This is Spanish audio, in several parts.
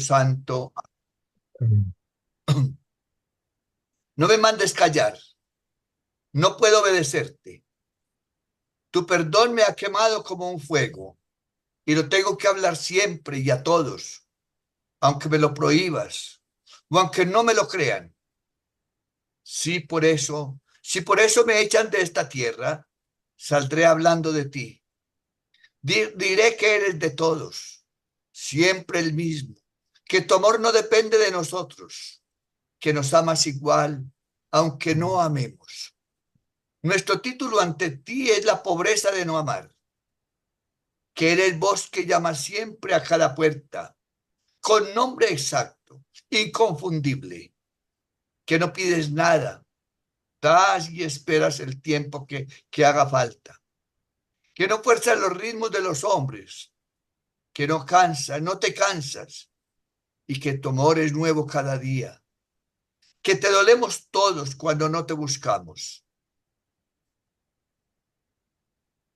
Santo. Amén. No me mandes callar, no puedo obedecerte. Tu perdón me ha quemado como un fuego y lo tengo que hablar siempre y a todos, aunque me lo prohíbas o aunque no me lo crean. Si por eso me echan de esta tierra, saldré hablando de ti. Diré que eres de todos, siempre el mismo, que tu amor no depende de nosotros, que nos amas igual, aunque no amemos. Nuestro título ante ti es la pobreza de no amar, que eres vos que llamas siempre a cada puerta, con nombre exacto, inconfundible, que no pides nada, das y esperas el tiempo que haga falta, que no fuerzas los ritmos de los hombres, que no te cansas y que tu amor es nuevo cada día, que te dolemos todos cuando no te buscamos.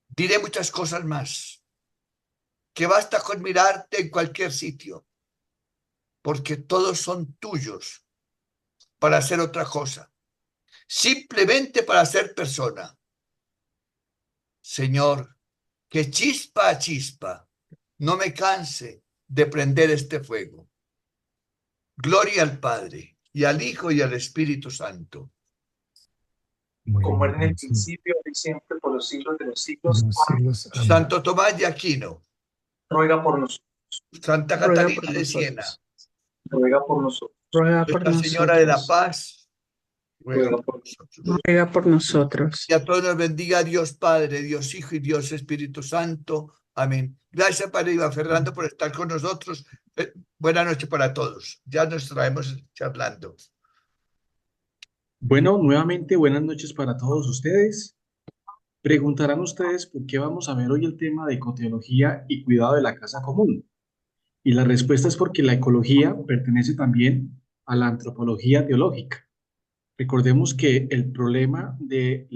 Diré muchas cosas más, que basta con mirarte en cualquier sitio, porque todos son tuyos para hacer otra cosa, simplemente para ser persona. Señor, que chispa a chispa no me canse de prender este fuego. Gloria al Padre, y al Hijo, y al Espíritu Santo. Como como era en era el en sí, principio, y siempre, por los siglos de los de siglos. los siglos. Amén. Santo Tomás de Aquino, Ruega por nosotros, Santa ruega por Catalina de Siena, nosotros, ruega por nosotros, ruega por Nuestra Señora de la nosotros, Paz, ruega ruega por por nosotros. ruega por nosotros. Y a todos nos bendiga Dios Padre, Dios Hijo y Dios Espíritu Santo. Amén. Gracias, Padre Iván Fernando, por estar con nosotros. Buenas noches para todos. Ya nos traemos charlando. Bueno, nuevamente buenas noches para todos ustedes. Preguntarán ustedes por qué vamos a ver hoy el tema de ecoteología y cuidado de la casa común. Y la respuesta es porque la ecología pertenece también a la antropología teológica. Recordemos que el problema del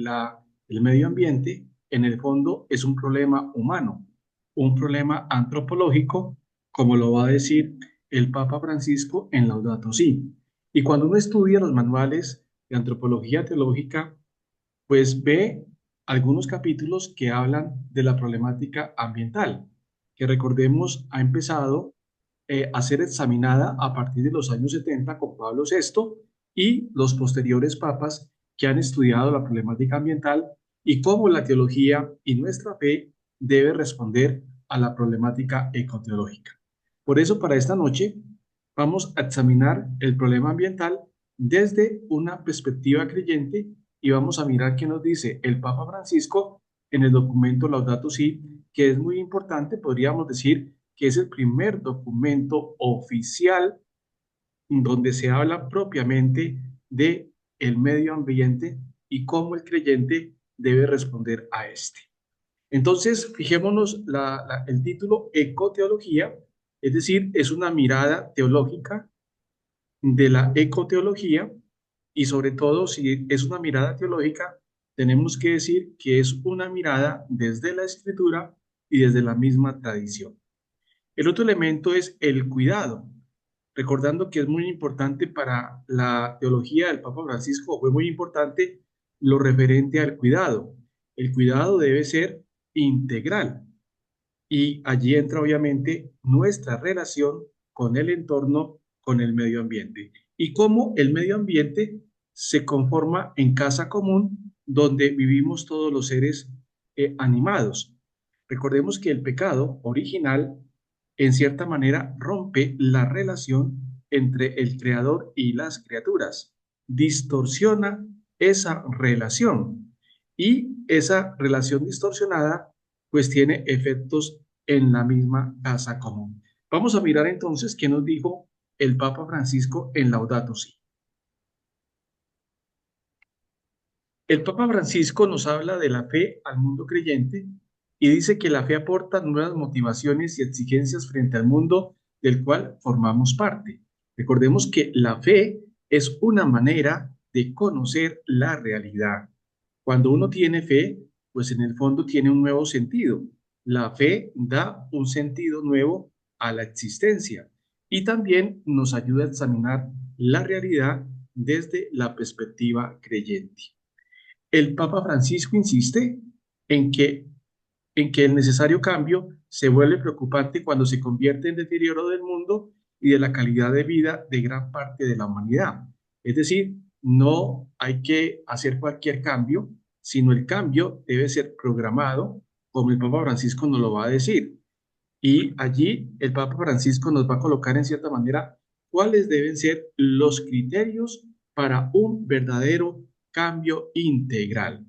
medio ambiente en el fondo es un problema humano, un problema antropológico, como lo va a decir el Papa Francisco en Laudato Si. Y cuando uno estudia los manuales de antropología teológica, pues ve algunos capítulos que hablan de la problemática ambiental, que recordemos ha empezado a ser examinada a partir de los años 70 con Pablo VI y los posteriores papas que han estudiado la problemática ambiental y cómo la teología y nuestra fe debe responder a la problemática ecoteológica. Por eso, para esta noche vamos a examinar el problema ambiental desde una perspectiva creyente y vamos a mirar qué nos dice el Papa Francisco en el documento Laudato Si, que es muy importante, podríamos decir que es el primer documento oficial donde se habla propiamente de el medio ambiente y cómo el creyente debe responder a este. Entonces, fijémonos el título Ecoteología, es decir, es una mirada teológica de la ecoteología y sobre todo si es una mirada teológica, tenemos que decir que es una mirada desde la escritura y desde la misma tradición. El otro elemento es el cuidado, recordando que es muy importante para la teología del Papa Francisco, fue muy importante lo referente al cuidado. El cuidado debe ser integral y allí entra obviamente nuestra relación con el entorno, con el medio ambiente y cómo el medio ambiente se conforma en casa común donde vivimos todos los seres animados. Recordemos que el pecado original en cierta manera rompe la relación entre el creador y las criaturas, distorsiona esa relación y esa relación distorsionada pues tiene efectos en la misma casa común. Vamos a mirar entonces qué nos dijo el Papa Francisco en Laudato Si. El Papa Francisco nos habla de la fe al mundo creyente y dice que la fe aporta nuevas motivaciones y exigencias frente al mundo del cual formamos parte. Recordemos que la fe es una manera de conocer la realidad. Cuando uno tiene fe, pues en el fondo tiene un nuevo sentido. La fe da un sentido nuevo a la existencia. y también nos ayuda a examinar la realidad desde la perspectiva creyente. El Papa Francisco insiste en que, el necesario cambio se vuelve preocupante cuando se convierte en deterioro del mundo y de la calidad de vida de gran parte de la humanidad. Es decir, no hay que hacer cualquier cambio, sino el cambio debe ser programado, como el Papa Francisco nos lo va a decir. Y allí el Papa Francisco nos va a colocar en cierta manera cuáles deben ser los criterios para un verdadero cambio integral.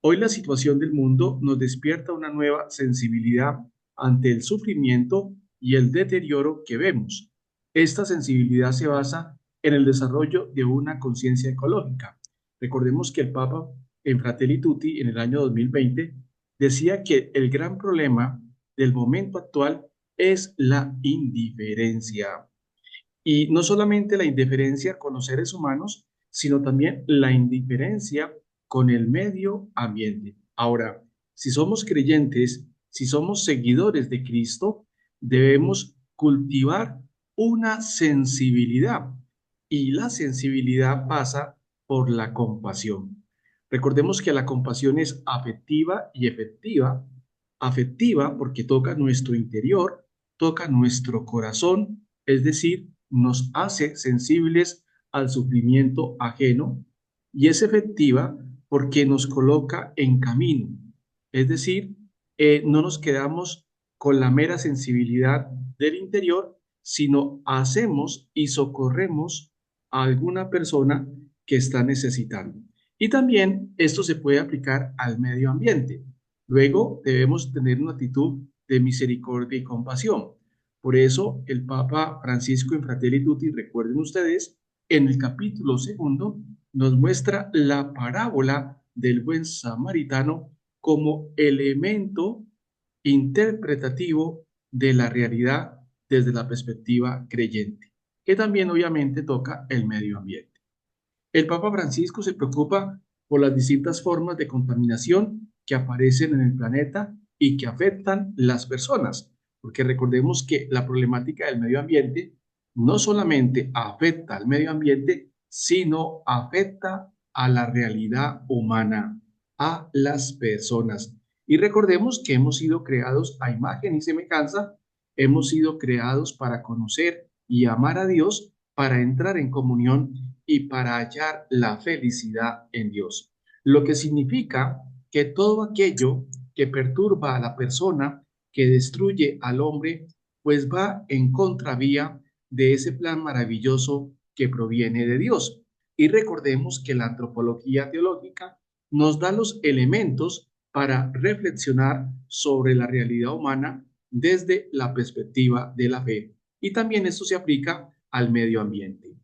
Hoy la situación del mundo nos despierta una nueva sensibilidad ante el sufrimiento y el deterioro que vemos. Esta sensibilidad se basa en el desarrollo de una conciencia ecológica. Recordemos que el Papa en Fratelli Tutti en el año 2020 decía que el gran problema del momento actual es la indiferencia. Y no solamente la indiferencia con los seres humanos, sino también la indiferencia con el medio ambiente. Ahora, si somos creyentes, si somos seguidores de Cristo, debemos cultivar una sensibilidad y la sensibilidad pasa por la compasión. Recordemos que la compasión es afectiva y efectiva. Afectiva porque toca nuestro interior, toca nuestro corazón, es decir, nos hace sensibles al sufrimiento ajeno, y es efectiva porque nos coloca en camino, es decir, no nos quedamos con la mera sensibilidad del interior, sino hacemos y socorremos a alguna persona que está necesitando. Y también esto se puede aplicar al medio ambiente. Luego debemos tener una actitud de misericordia y compasión. Por eso el Papa Francisco en Fratelli Tutti, recuerden ustedes, en el capítulo 2 nos muestra la parábola del buen samaritano como elemento interpretativo de la realidad desde la perspectiva creyente, que también obviamente toca el medio ambiente. El Papa Francisco se preocupa por las distintas formas de contaminación que aparecen en el planeta y que afectan las personas, porque recordemos que la problemática del medio ambiente no solamente afecta al medio ambiente, sino afecta a la realidad humana, a las personas. Y recordemos que hemos sido creados a imagen y semejanza, hemos sido creados para conocer y amar a Dios, para entrar en comunión y para hallar la felicidad en Dios. Lo que significa que todo aquello que perturba a la persona, que destruye al hombre, pues va en contravía de ese plan maravilloso que proviene de Dios. Y recordemos que la antropología teológica nos da los elementos para reflexionar sobre la realidad humana desde la perspectiva de la fe. Y también esto se aplica al medio ambiente.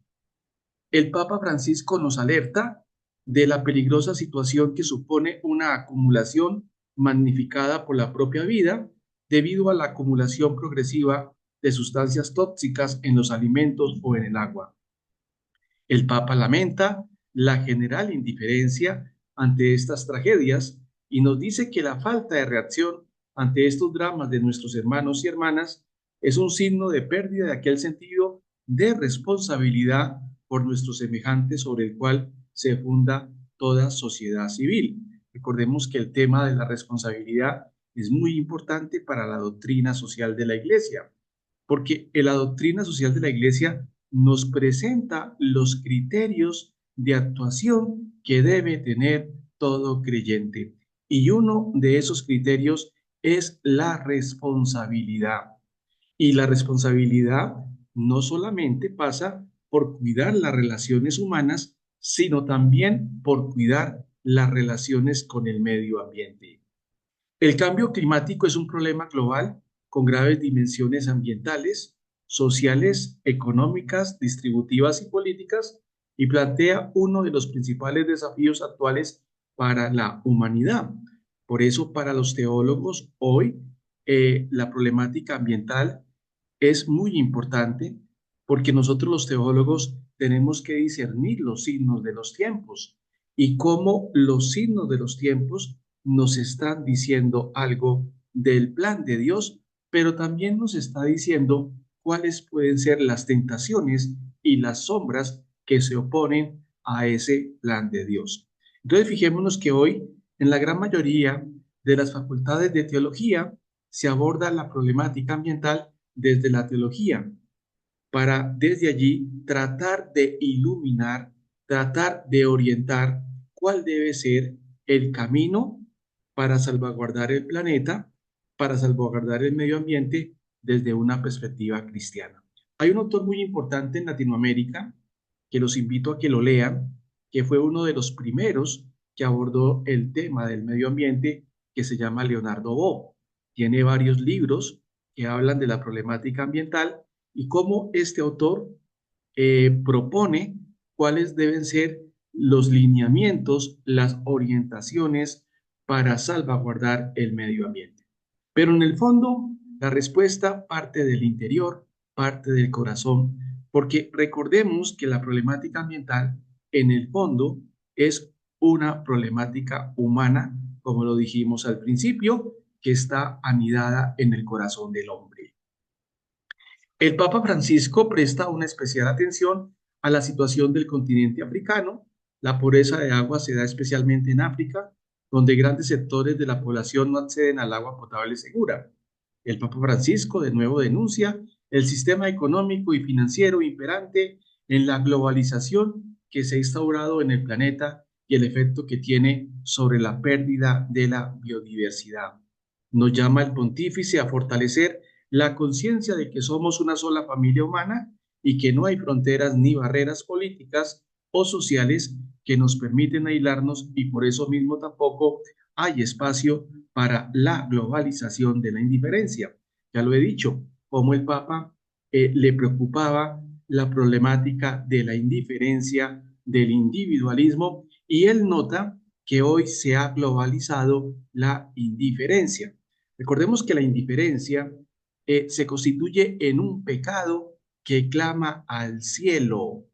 El Papa Francisco nos alerta de la peligrosa situación que supone una acumulación magnificada por la propia vida debido a la acumulación progresiva de sustancias tóxicas en los alimentos o en el agua. El Papa lamenta la general indiferencia ante estas tragedias y nos dice que la falta de reacción ante estos dramas de nuestros hermanos y hermanas es un signo de pérdida de aquel sentido de responsabilidad por nuestros semejantes sobre el cual se funda toda sociedad civil. Recordemos que el tema de la responsabilidad es muy importante para la doctrina social de la Iglesia, porque la doctrina social de la Iglesia nos presenta los criterios de actuación que debe tener todo creyente. Y uno de esos criterios es la responsabilidad. Y la responsabilidad no solamente pasa por cuidar las relaciones humanas, sino también por cuidar las relaciones con el medio ambiente. El cambio climático es un problema global con graves dimensiones ambientales, sociales, económicas, distributivas y políticas, y plantea uno de los principales desafíos actuales para la humanidad. Por eso, para los teólogos, hoy la problemática ambiental es muy importante porque nosotros los teólogos tenemos que discernir los signos de los tiempos y cómo los signos de los tiempos nos están diciendo algo del plan de Dios, pero también nos está diciendo cuáles pueden ser las tentaciones y las sombras que se oponen a ese plan de Dios. Entonces, fijémonos que hoy, en la gran mayoría de las facultades de teología, se aborda la problemática ambiental desde la teología, para desde allí tratar de iluminar, tratar de orientar cuál debe ser el camino para salvaguardar el planeta, para salvaguardar el medio ambiente desde una perspectiva cristiana. Hay un autor muy importante en Latinoamérica que los invito a que lo lean, que fue uno de los primeros que abordó el tema del medio ambiente, que se llama Leonardo Bo. Tiene varios libros que hablan de la problemática ambiental y cómo este autor propone cuáles deben ser los lineamientos, las orientaciones para salvaguardar el medio ambiente. Pero en el fondo, la respuesta parte del interior, parte del corazón, porque recordemos que la problemática ambiental, en el fondo, es una problemática humana, como lo dijimos al principio, que está anidada en el corazón del hombre. El Papa Francisco presta una especial atención a la situación del continente africano. La pobreza de agua se da especialmente en África, donde grandes sectores de la población no acceden al agua potable segura. El Papa Francisco de nuevo denuncia el sistema económico y financiero imperante en la globalización que se ha instaurado en el planeta y el efecto que tiene sobre la pérdida de la biodiversidad. Nos llama el pontífice a fortalecer la conciencia de que somos una sola familia humana y que no hay fronteras ni barreras políticas o sociales que nos permiten aislarnos y por eso mismo tampoco hay espacio para la globalización de la indiferencia. Ya lo he dicho, como el Papa le preocupaba la problemática de la indiferencia, del individualismo, y él nota que hoy se ha globalizado la indiferencia. Recordemos que la indiferencia se constituye en un pecado que clama al cielo,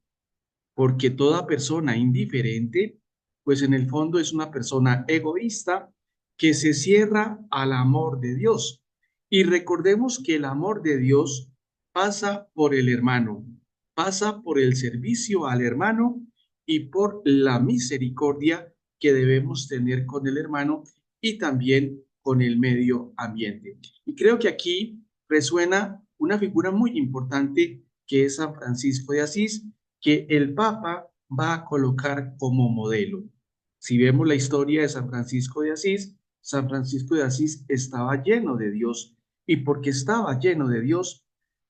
porque toda persona indiferente, pues en el fondo es una persona egoísta que se cierra al amor de Dios. Y recordemos que el amor de Dios pasa por el hermano, pasa por el servicio al hermano y por la misericordia que debemos tener con el hermano y también con el medio ambiente. Y creo que aquí resuena una figura muy importante que es San Francisco de Asís, que el Papa va a colocar como modelo. Si vemos la historia de San Francisco de Asís estaba lleno de Dios, y porque estaba lleno de Dios,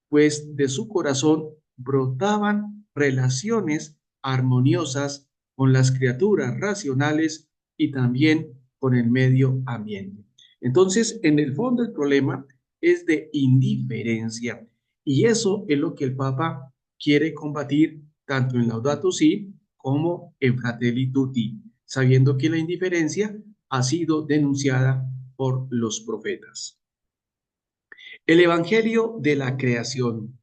pues de su corazón brotaban relaciones armoniosas con las criaturas racionales y también con el medio ambiente. Entonces, en el fondo el problema es de indiferencia, y eso es lo que el Papa quiere combatir tanto en Laudato Si como en Fratelli Tutti, sabiendo que la indiferencia ha sido denunciada por los profetas. El Evangelio de la creación.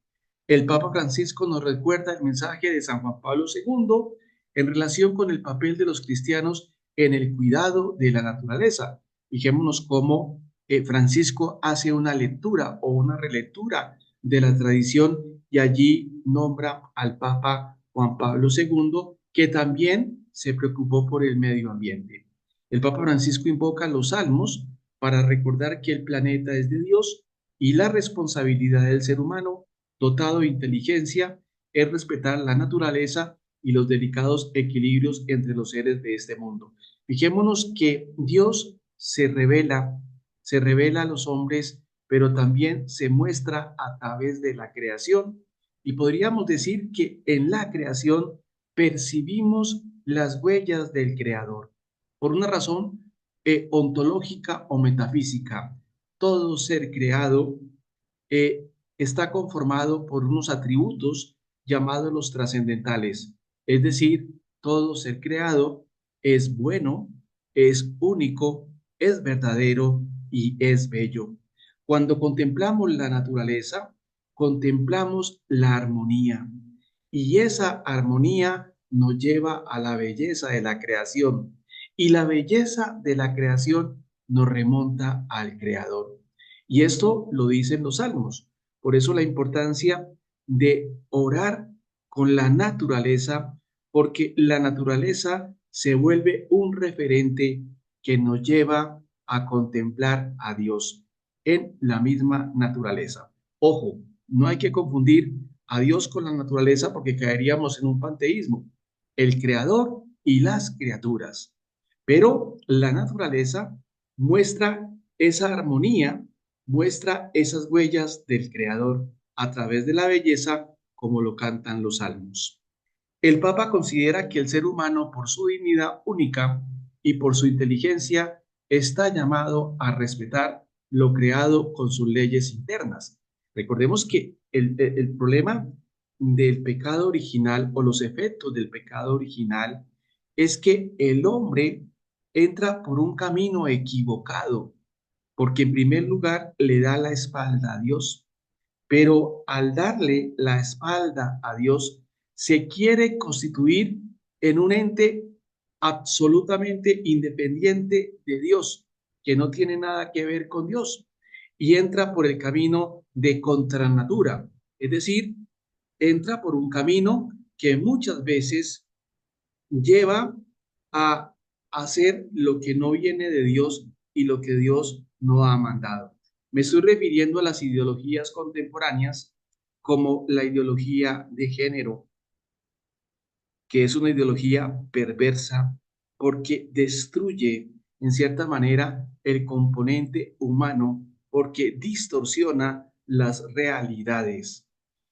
El Papa Francisco nos recuerda el mensaje de San Juan Pablo II en relación con el papel de los cristianos en el cuidado de la naturaleza. Fijémonos cómo Francisco hace una lectura o una relectura de la tradición y allí nombra al Papa Juan Pablo II, que también se preocupó por el medio ambiente. El Papa Francisco invoca los salmos para recordar que el planeta es de Dios y la responsabilidad del ser humano, dotado de inteligencia, es respetar la naturaleza y los delicados equilibrios entre los seres de este mundo. Fijémonos que Dios se revela a los hombres, pero también se muestra a través de la creación. Y podríamos decir que en la creación percibimos las huellas del Creador. Por una razón ontológica o metafísica, todo ser creado está conformado por unos atributos llamados los trascendentales. Es decir, todo ser creado es bueno, es único, es verdadero y es bello. Cuando contemplamos la naturaleza, contemplamos la armonía, y esa armonía nos lleva a la belleza de la creación, y la belleza de la creación nos remonta al Creador. Y esto lo dicen los salmos. Por eso la importancia de orar con la naturaleza, porque la naturaleza se vuelve un referente que nos lleva a contemplar a Dios en la misma naturaleza. Ojo, no hay que confundir a Dios con la naturaleza porque caeríamos en un panteísmo, el creador y las criaturas. Pero la naturaleza muestra esa armonía, muestra esas huellas del creador a través de la belleza, como lo cantan los salmos. El Papa considera que el ser humano, por su dignidad única y por su inteligencia, está llamado a respetar lo creado con sus leyes internas. Recordemos que el problema del pecado original o los efectos del pecado original es que el hombre entra por un camino equivocado, porque en primer lugar le da la espalda a Dios, pero al darle la espalda a Dios, se quiere constituir en un ente absolutamente independiente de Dios, que no tiene nada que ver con Dios, y entra por el camino de contranatura, es decir, entra por un camino que muchas veces lleva a hacer lo que no viene de Dios y lo que Dios no ha mandado. Me estoy refiriendo a las ideologías contemporáneas como la ideología de género, que es una ideología perversa porque destruye en cierta manera el componente humano porque distorsiona las realidades.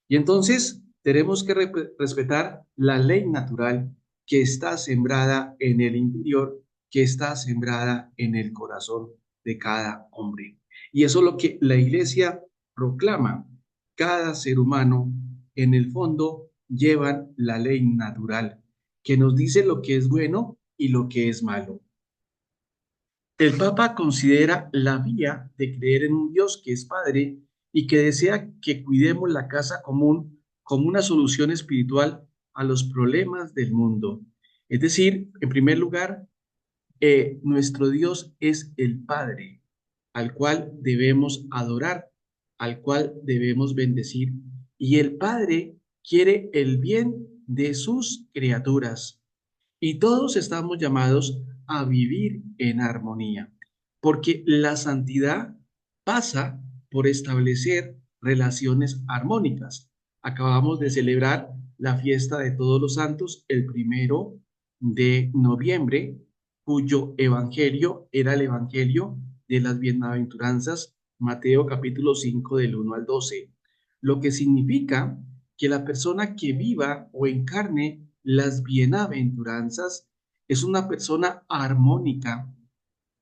Y entonces tenemos que respetar la ley natural que está sembrada en el interior, que está sembrada en el corazón de cada hombre. Y eso es lo que la iglesia proclama. Cada ser humano, en el fondo, lleva la ley natural, que nos dice lo que es bueno y lo que es malo. El Papa considera la vía de creer en un Dios que es Padre y que desea que cuidemos la casa común como una solución espiritual a los problemas del mundo. Es decir, en primer lugar, nuestro Dios es el Padre, al cual debemos adorar, al cual debemos bendecir. Y el Padre quiere el bien de sus criaturas. Y todos estamos llamados a vivir en armonía, porque la santidad pasa por establecer relaciones armónicas. Acabamos de celebrar la fiesta de Todos los Santos el 1 de noviembre, cuyo evangelio era el evangelio de las bienaventuranzas, Mateo capítulo 5 del 1 al 12, lo que significa que la persona que viva o encarne las bienaventuranzas es una persona armónica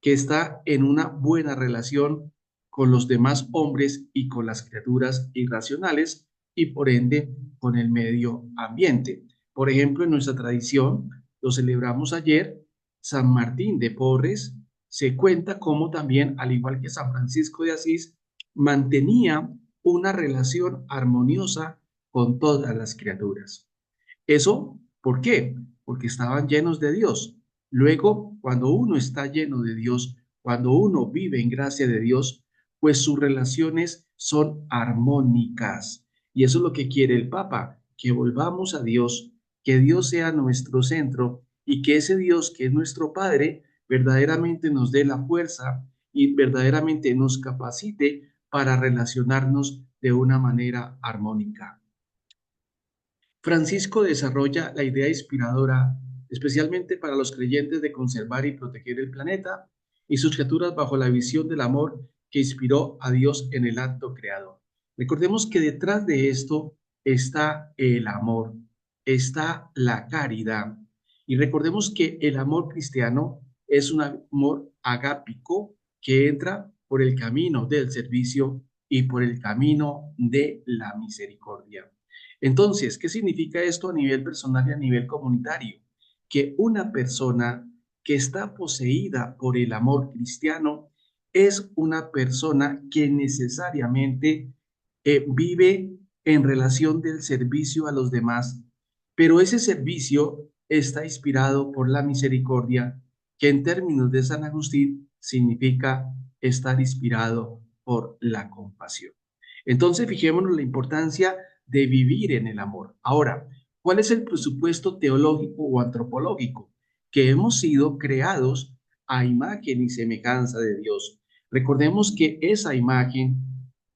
que está en una buena relación con los demás hombres y con las criaturas irracionales y por ende con el medio ambiente. Por ejemplo, en nuestra tradición, lo celebramos ayer, San Martín de Porres se cuenta cómo también, al igual que San Francisco de Asís, mantenía una relación armoniosa con todas las criaturas. ¿Eso por qué? Porque estaban llenos de Dios. Luego, cuando uno está lleno de Dios, cuando uno vive en gracia de Dios, pues sus relaciones son armónicas. Y eso es lo que quiere el Papa, que volvamos a Dios, que Dios sea nuestro centro y que ese Dios que es nuestro Padre verdaderamente nos dé la fuerza y verdaderamente nos capacite para relacionarnos de una manera armónica. Francisco desarrolla la idea inspiradora, especialmente para los creyentes, de conservar y proteger el planeta y sus criaturas bajo la visión del amor que inspiró a Dios en el acto creador. Recordemos que detrás de esto está el amor, está la caridad. Y recordemos que el amor cristiano es un amor agápico que entra por el camino del servicio y por el camino de la misericordia. Entonces, ¿qué significa esto a nivel personal y a nivel comunitario? Que una persona que está poseída por el amor cristiano es una persona que necesariamente vive en relación del servicio a los demás, pero ese servicio está inspirado por la misericordia, que en términos de San Agustín significa estar inspirado por la compasión. Entonces, fijémonos la importancia de vivir en el amor. Ahora, ¿cuál es el presupuesto teológico o antropológico? Que hemos sido creados a imagen y semejanza de Dios. Recordemos que esa imagen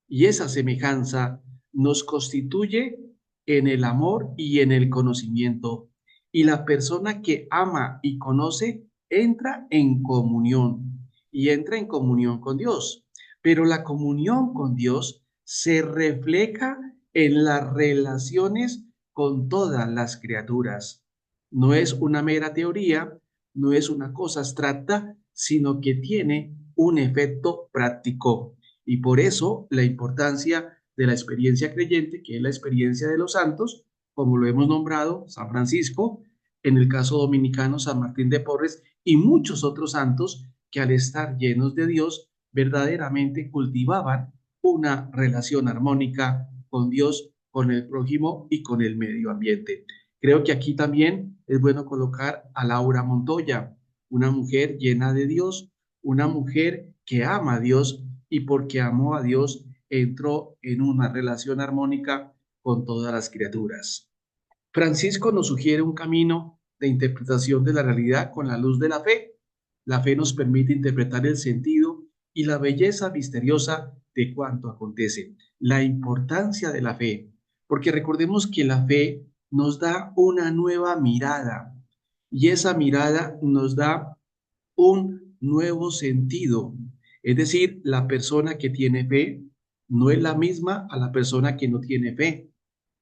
y esa semejanza nos constituye en el amor y en el conocimiento. Y la persona que ama y conoce entra en comunión y entra en comunión con Dios. Pero la comunión con Dios se refleja en las relaciones con todas las criaturas. No es una mera teoría, no es una cosa abstracta, sino que tiene un efecto práctico. Y por eso la importancia de la experiencia creyente, que es la experiencia de los santos, como lo hemos nombrado, San Francisco, en el caso dominicano, San Martín de Porres y muchos otros santos que al estar llenos de Dios, verdaderamente cultivaban una relación armónica con Dios, con el prójimo y con el medio ambiente. Creo que aquí también es bueno colocar a Laura Montoya, una mujer llena de Dios, una mujer que ama a Dios y porque amó a Dios entró en una relación armónica con todas las criaturas. Francisco nos sugiere un camino de interpretación de la realidad con la luz de la fe. La fe nos permite interpretar el sentido y la belleza misteriosa de cuanto acontece. La importancia de la fe, porque recordemos que la fe nos da una nueva mirada y esa mirada nos da un nuevo sentido. Es decir, la persona que tiene fe no es la misma a la persona que no tiene fe.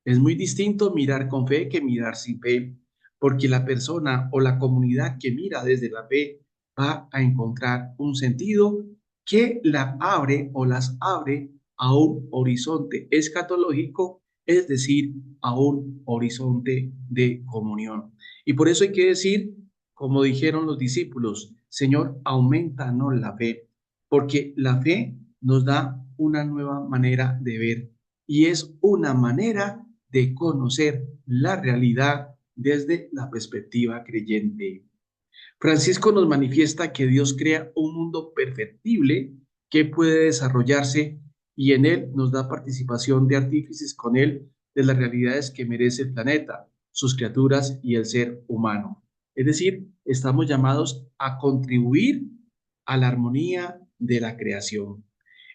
Es muy distinto mirar con fe que mirar sin fe, porque la persona o la comunidad que mira desde la fe va a encontrar un sentido que la abre o las abre a un horizonte escatológico, es decir, a un horizonte de comunión. Y por eso hay que decir, como dijeron los discípulos, Señor, aumentanos la fe, porque la fe nos da una nueva manera de ver y es una manera de conocer la realidad desde la perspectiva creyente. Francisco nos manifiesta que Dios crea un mundo perfectible que puede desarrollarse y en él nos da participación de artífices con él de las realidades que merece el planeta, sus criaturas y el ser humano. Es decir, estamos llamados a contribuir a la armonía de la creación.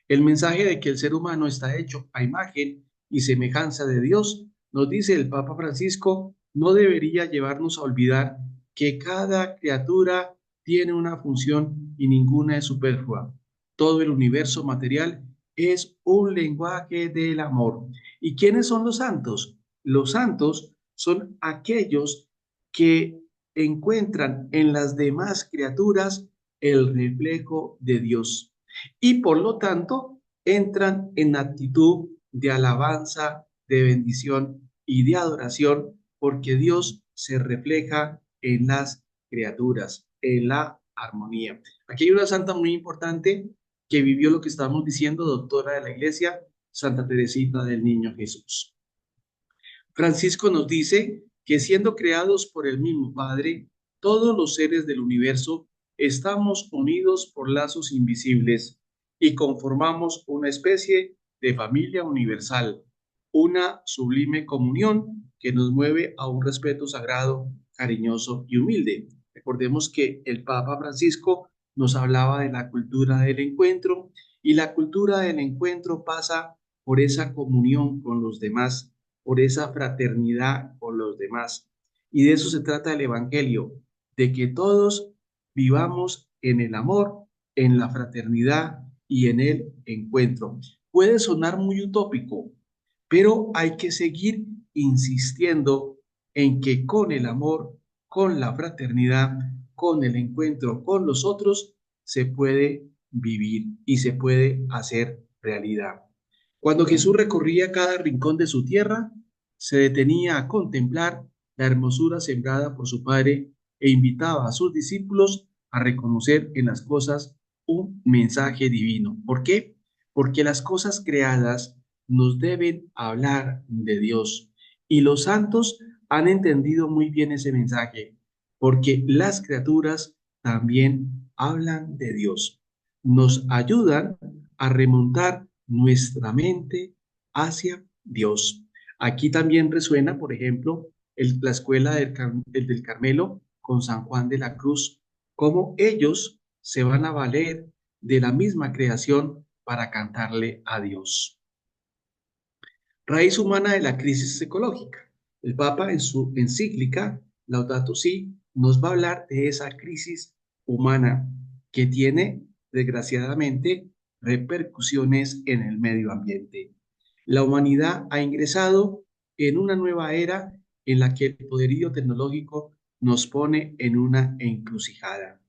El mensaje de que el ser humano está hecho a imagen y semejanza de Dios, nos dice el Papa Francisco, no debería llevarnos a olvidar que cada criatura tiene una función y ninguna es superflua. Todo el universo material es un lenguaje del amor. ¿Y quiénes son los santos? Los santos son aquellos que encuentran en las demás criaturas el reflejo de Dios y por lo tanto entran en actitud de alabanza, de bendición y de adoración porque Dios se refleja en las criaturas, en la armonía. Aquí hay una santa muy importante que vivió lo que estamos diciendo, doctora de la Iglesia, Santa Teresita del Niño Jesús. Francisco nos dice que siendo creados por el mismo Padre, todos los seres del universo estamos unidos por lazos invisibles y conformamos una especie de familia universal, una sublime comunión que nos mueve a un respeto sagrado, cariñoso y humilde. Recordemos que el Papa Francisco nos hablaba de la cultura del encuentro y la cultura del encuentro pasa por esa comunión con los demás, por esa fraternidad con los demás. Y de eso se trata el Evangelio, de que todos vivamos en el amor, en la fraternidad y en el encuentro. Puede sonar muy utópico, pero hay que seguir insistiendo en que con el amor, con la fraternidad, con el encuentro con los otros, se puede vivir y se puede hacer realidad. Cuando Jesús recorría cada rincón de su tierra, se detenía a contemplar la hermosura sembrada por su Padre e invitaba a sus discípulos a reconocer en las cosas un mensaje divino. ¿Por qué? Porque las cosas creadas nos deben hablar de Dios y los santos han entendido muy bien ese mensaje, porque las criaturas también hablan de Dios. Nos ayudan a remontar nuestra mente hacia Dios. Aquí también resuena, por ejemplo, la escuela del Carmelo con San Juan de la Cruz, cómo ellos se van a valer de la misma creación para cantarle a Dios. Raíz humana de la crisis ecológica. El Papa en su encíclica Laudato Si nos va a hablar de esa crisis humana que tiene, desgraciadamente, repercusiones en el medio ambiente. La humanidad ha ingresado en una nueva era en la que el poderío tecnológico nos pone en una encrucijada.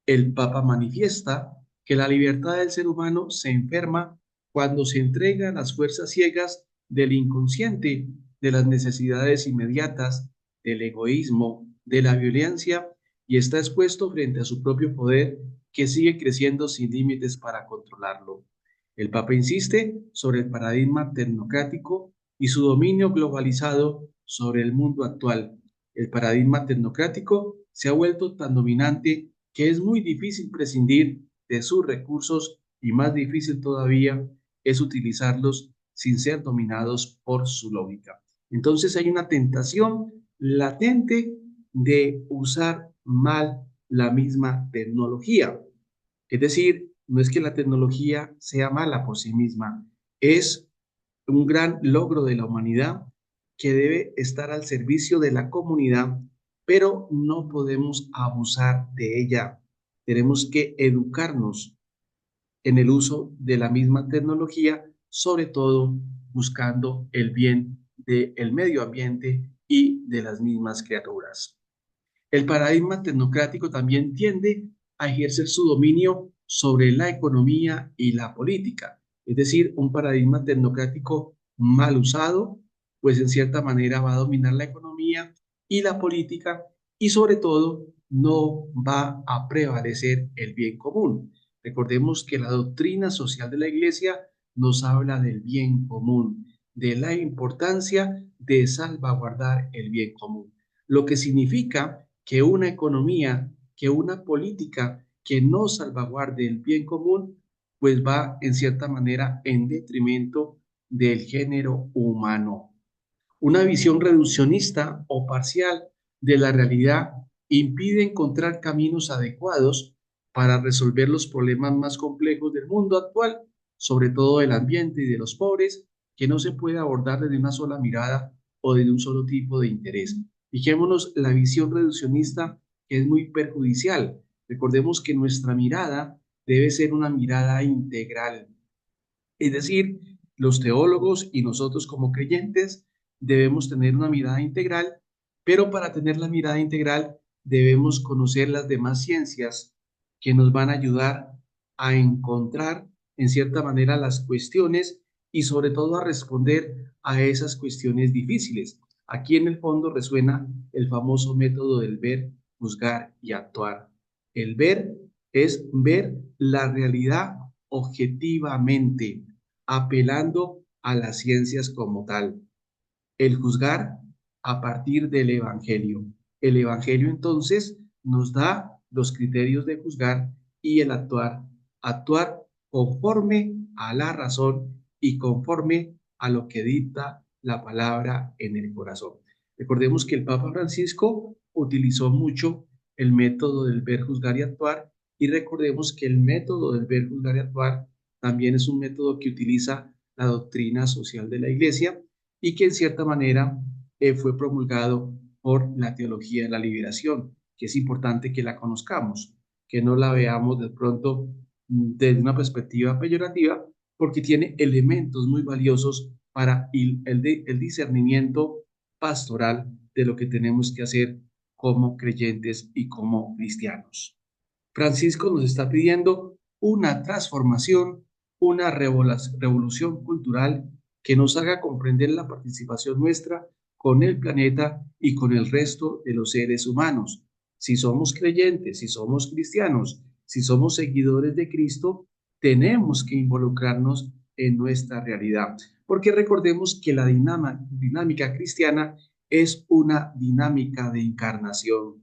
El Papa manifiesta que la libertad del ser humano se enferma cuando se entrega a las fuerzas ciegas del inconsciente, de las necesidades inmediatas, del egoísmo, de la violencia y está expuesto frente a su propio poder que sigue creciendo sin límites para controlarlo. El Papa insiste sobre el paradigma tecnocrático y su dominio globalizado sobre el mundo actual. El paradigma tecnocrático se ha vuelto tan dominante que es muy difícil prescindir de sus recursos y más difícil todavía es utilizarlos sin ser dominados por su lógica. Entonces hay una tentación latente de usar mal la misma tecnología. Es decir, no es que la tecnología sea mala por sí misma, es un gran logro de la humanidad que debe estar al servicio de la comunidad, pero no podemos abusar de ella. Tenemos que educarnos en el uso de la misma tecnología, sobre todo buscando el bien del medio ambiente y de las mismas criaturas. El paradigma tecnocrático también tiende a ejercer su dominio sobre la economía y la política, es decir, un paradigma tecnocrático mal usado, pues en cierta manera va a dominar la economía y la política y sobre todo no va a prevalecer el bien común. Recordemos que la doctrina social de la Iglesia nos habla del bien común, de la importancia de salvaguardar el bien común, lo que significa que una economía, que una política que no salvaguarde el bien común, pues va en cierta manera en detrimento del género humano. Una visión reduccionista o parcial de la realidad impide encontrar caminos adecuados para resolver los problemas más complejos del mundo actual, sobre todo del ambiente y de los pobres, que no se puede abordar desde una sola mirada o desde un solo tipo de interés. Fijémonos la visión reduccionista que es muy perjudicial. Recordemos que nuestra mirada debe ser una mirada integral. Es decir, los teólogos y nosotros como creyentes debemos tener una mirada integral, pero para tener la mirada integral debemos conocer las demás ciencias que nos van a ayudar a encontrar en cierta manera las cuestiones y sobre todo a responder a esas cuestiones difíciles. Aquí en el fondo resuena el famoso método del ver, juzgar y actuar. El ver es ver la realidad objetivamente, apelando a las ciencias como tal. El juzgar a partir del Evangelio. El Evangelio entonces nos da los criterios de juzgar y el actuar. Actuar conforme a la razón y conforme a lo que dicta la palabra en el corazón. Recordemos que el Papa Francisco utilizó mucho el método del ver, juzgar y actuar, y recordemos que el método del ver, juzgar y actuar también es un método que utiliza la doctrina social de la Iglesia y que en cierta manera fue promulgado por la teología de la liberación, que es importante que la conozcamos, que no la veamos de pronto desde una perspectiva peyorativa, porque tiene elementos muy valiosos para el discernimiento pastoral de lo que tenemos que hacer como creyentes y como cristianos. Francisco nos está pidiendo una transformación, una revolución cultural que nos haga comprender la participación nuestra con el planeta y con el resto de los seres humanos. Si somos creyentes, si somos cristianos, si somos seguidores de Cristo, tenemos que involucrarnos en nuestra realidad, porque recordemos que la dinámica cristiana es una dinámica de encarnación.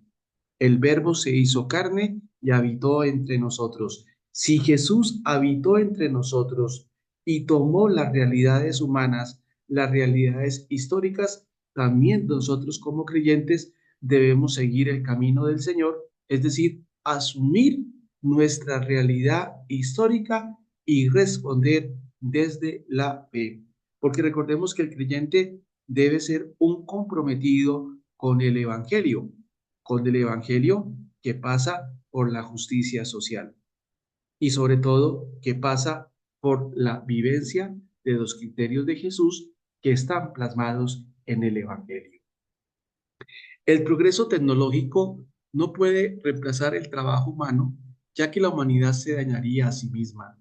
El Verbo se hizo carne y habitó entre nosotros. Si Jesús habitó entre nosotros y tomó las realidades humanas, las realidades históricas, también nosotros como creyentes debemos seguir el camino del Señor, es decir, asumir nuestra realidad histórica y responder desde la fe. Porque recordemos que el creyente debe ser un comprometido con el Evangelio que pasa por la justicia social y sobre todo que pasa por la vivencia de los criterios de Jesús que están plasmados en el Evangelio. El progreso tecnológico no puede reemplazar el trabajo humano, ya que la humanidad se dañaría a sí misma.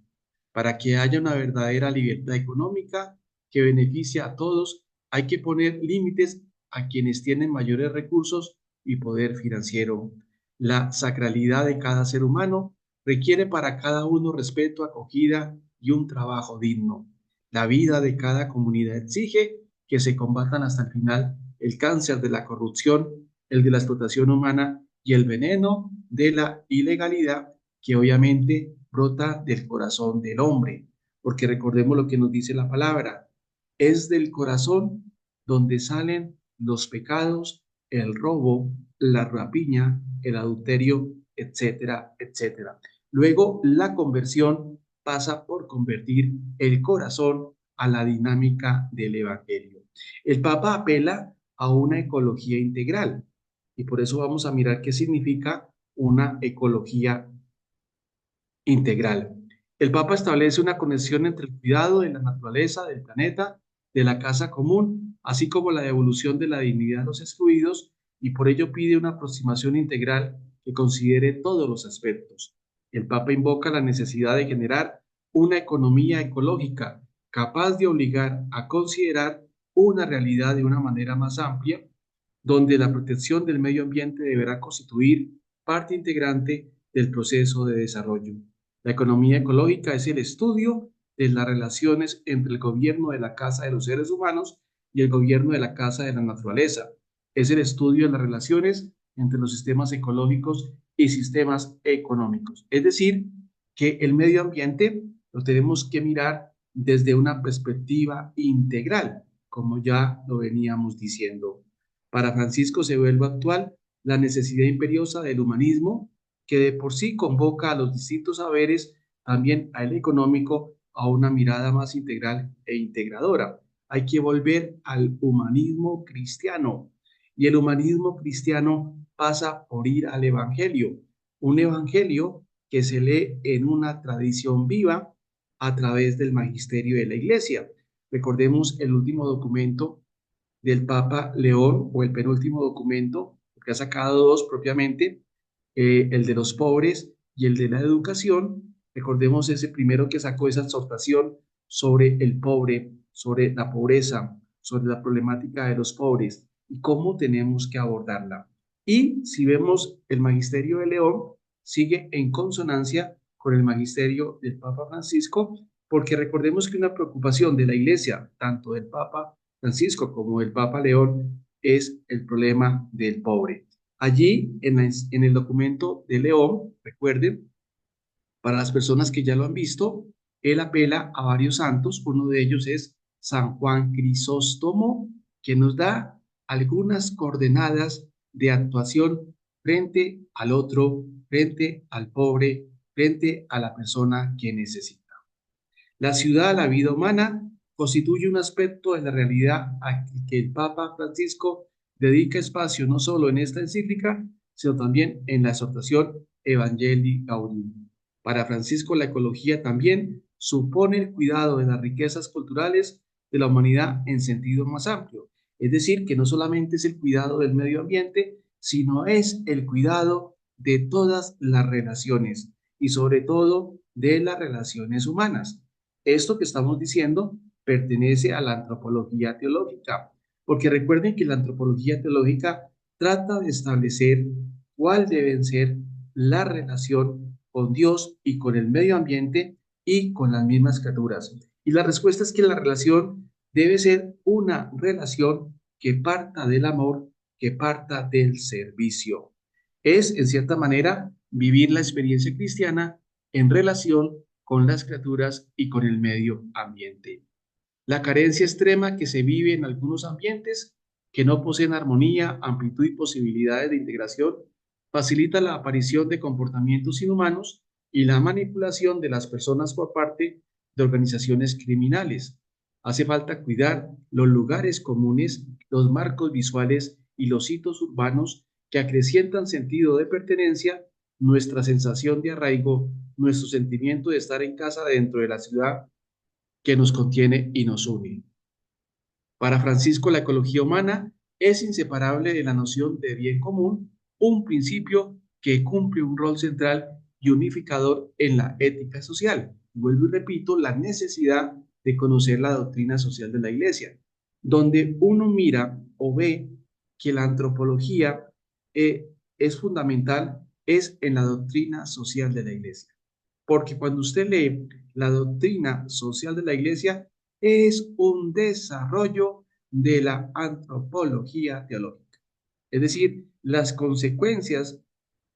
Para que haya una verdadera libertad económica que beneficie a todos, hay que poner límites a quienes tienen mayores recursos y poder financiero. La sacralidad de cada ser humano requiere para cada uno respeto, acogida y un trabajo digno. La vida de cada comunidad exige que se combatan hasta el final el cáncer de la corrupción, el de la explotación humana y el veneno de la ilegalidad que obviamente brota del corazón del hombre. Porque recordemos lo que nos dice la palabra, es del corazón donde salen los pecados, el robo, la rapiña, el adulterio, etcétera, etcétera. Luego, la conversión pasa por convertir el corazón a la dinámica del Evangelio. El Papa apela a una ecología integral y por eso vamos a mirar qué significa una ecología integral. El Papa establece una conexión entre el cuidado de la naturaleza, del planeta, de la casa común, así como la devolución de la dignidad a los excluidos, y por ello pide una aproximación integral que considere todos los aspectos. El Papa invoca la necesidad de generar una economía ecológica capaz de obligar a considerar una realidad de una manera más amplia, donde la protección del medio ambiente deberá constituir parte integrante del proceso de desarrollo. La economía ecológica es el estudio de las relaciones entre el gobierno de la casa de los seres humanos y el gobierno de la casa de la naturaleza. Es el estudio de las relaciones entre los sistemas ecológicos y sistemas económicos. Es decir, que el medio ambiente lo tenemos que mirar desde una perspectiva integral, como ya lo veníamos diciendo. Para Francisco se vuelve actual la necesidad imperiosa del humanismo, que de por sí convoca a los distintos saberes, también al económico, a una mirada más integral e integradora. Hay que volver al humanismo cristiano. Y el humanismo cristiano pasa por ir al Evangelio, un Evangelio que se lee en una tradición viva a través del magisterio de la Iglesia. Recordemos el último documento del Papa León, o el penúltimo documento, porque ha sacado dos propiamente, el de los pobres y el de la educación. Recordemos ese primero que sacó esa exhortación sobre el pobre, sobre la pobreza, sobre la problemática de los pobres y cómo tenemos que abordarla. Y si vemos el magisterio de León, sigue en consonancia con el magisterio del Papa Francisco, porque recordemos que una preocupación de la Iglesia, tanto del Papa Francisco como del Papa León, es el problema del pobre. Allí, en el documento de León, recuerden, para las personas que ya lo han visto, él apela a varios santos. Uno de ellos es San Juan Crisóstomo, que nos da algunas coordenadas de actuación frente al otro, frente al pobre, frente a la persona que necesita. La ciudad, la vida humana, constituye un aspecto de la realidad a que el Papa Francisco dedica espacio no solo en esta encíclica, sino también en la exhortación Evangelii Gaudium. Para Francisco, la ecología también supone el cuidado de las riquezas culturales de la humanidad en sentido más amplio. Es decir, que no solamente es el cuidado del medio ambiente, sino es el cuidado de todas las relaciones y sobre todo de las relaciones humanas. Esto que estamos diciendo pertenece a la antropología teológica, porque recuerden que la antropología teológica trata de establecer cuál deben ser la relación con Dios y con el medio ambiente y con las mismas criaturas. Y la respuesta es que la relación debe ser una relación que parta del amor, que parta del servicio. Es, en cierta manera, vivir la experiencia cristiana en relación con las criaturas y con el medio ambiente. La carencia extrema que se vive en algunos ambientes que no poseen armonía, amplitud y posibilidades de integración facilita la aparición de comportamientos inhumanos y la manipulación de las personas por parte de organizaciones criminales. Hace falta cuidar los lugares comunes, los marcos visuales y los hitos urbanos que acrecientan sentido de pertenencia, nuestra sensación de arraigo, nuestro sentimiento de estar en casa dentro de la ciudad que nos contiene y nos une. Para Francisco, la ecología humana es inseparable de la noción de bien común, un principio que cumple un rol central y unificador en la ética social. Vuelvo y repito, la necesidad de conocer la doctrina social de la Iglesia, donde uno mira o ve que la antropología es fundamental, es en la doctrina social de la Iglesia. Porque cuando usted lee la doctrina social de la Iglesia, es un desarrollo de la antropología teológica. Es decir, las consecuencias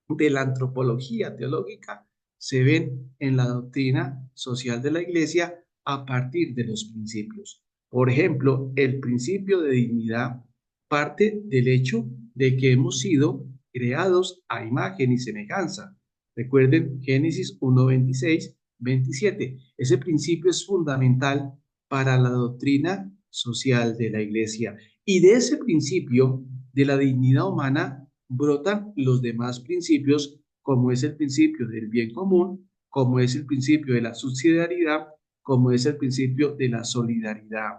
de la antropología teológica se ven en la doctrina social de la Iglesia a partir de los principios. Por ejemplo, el principio de dignidad parte del hecho de que hemos sido creados a imagen y semejanza. Recuerden Génesis 1, 26, 27. Ese principio es fundamental para la doctrina social de la Iglesia. Y de ese principio de la dignidad humana brotan los demás principios, como es el principio del bien común, como es el principio de la subsidiariedad, como es el principio de la solidaridad.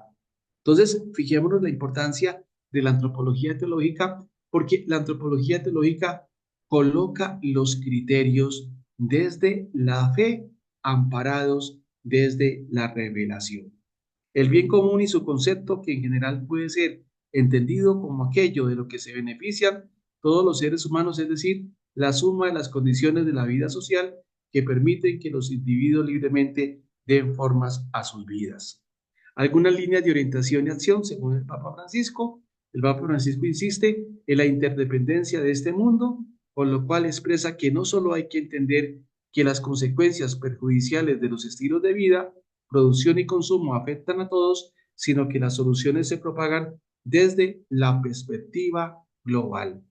Entonces, fijémonos la importancia de la antropología teológica, porque la antropología teológica coloca los criterios desde la fe, amparados desde la revelación. El bien común y su concepto, que en general puede ser entendido como aquello de lo que se benefician todos los seres humanos, es decir, la suma de las condiciones de la vida social que permiten que los individuos libremente den formas a sus vidas. Algunas líneas de orientación y acción según el Papa Francisco. El Papa Francisco insiste en la interdependencia de este mundo, con lo cual expresa que no solo hay que entender que las consecuencias perjudiciales de los estilos de vida, producción y consumo afectan a todos, sino que las soluciones se propagan desde la perspectiva global.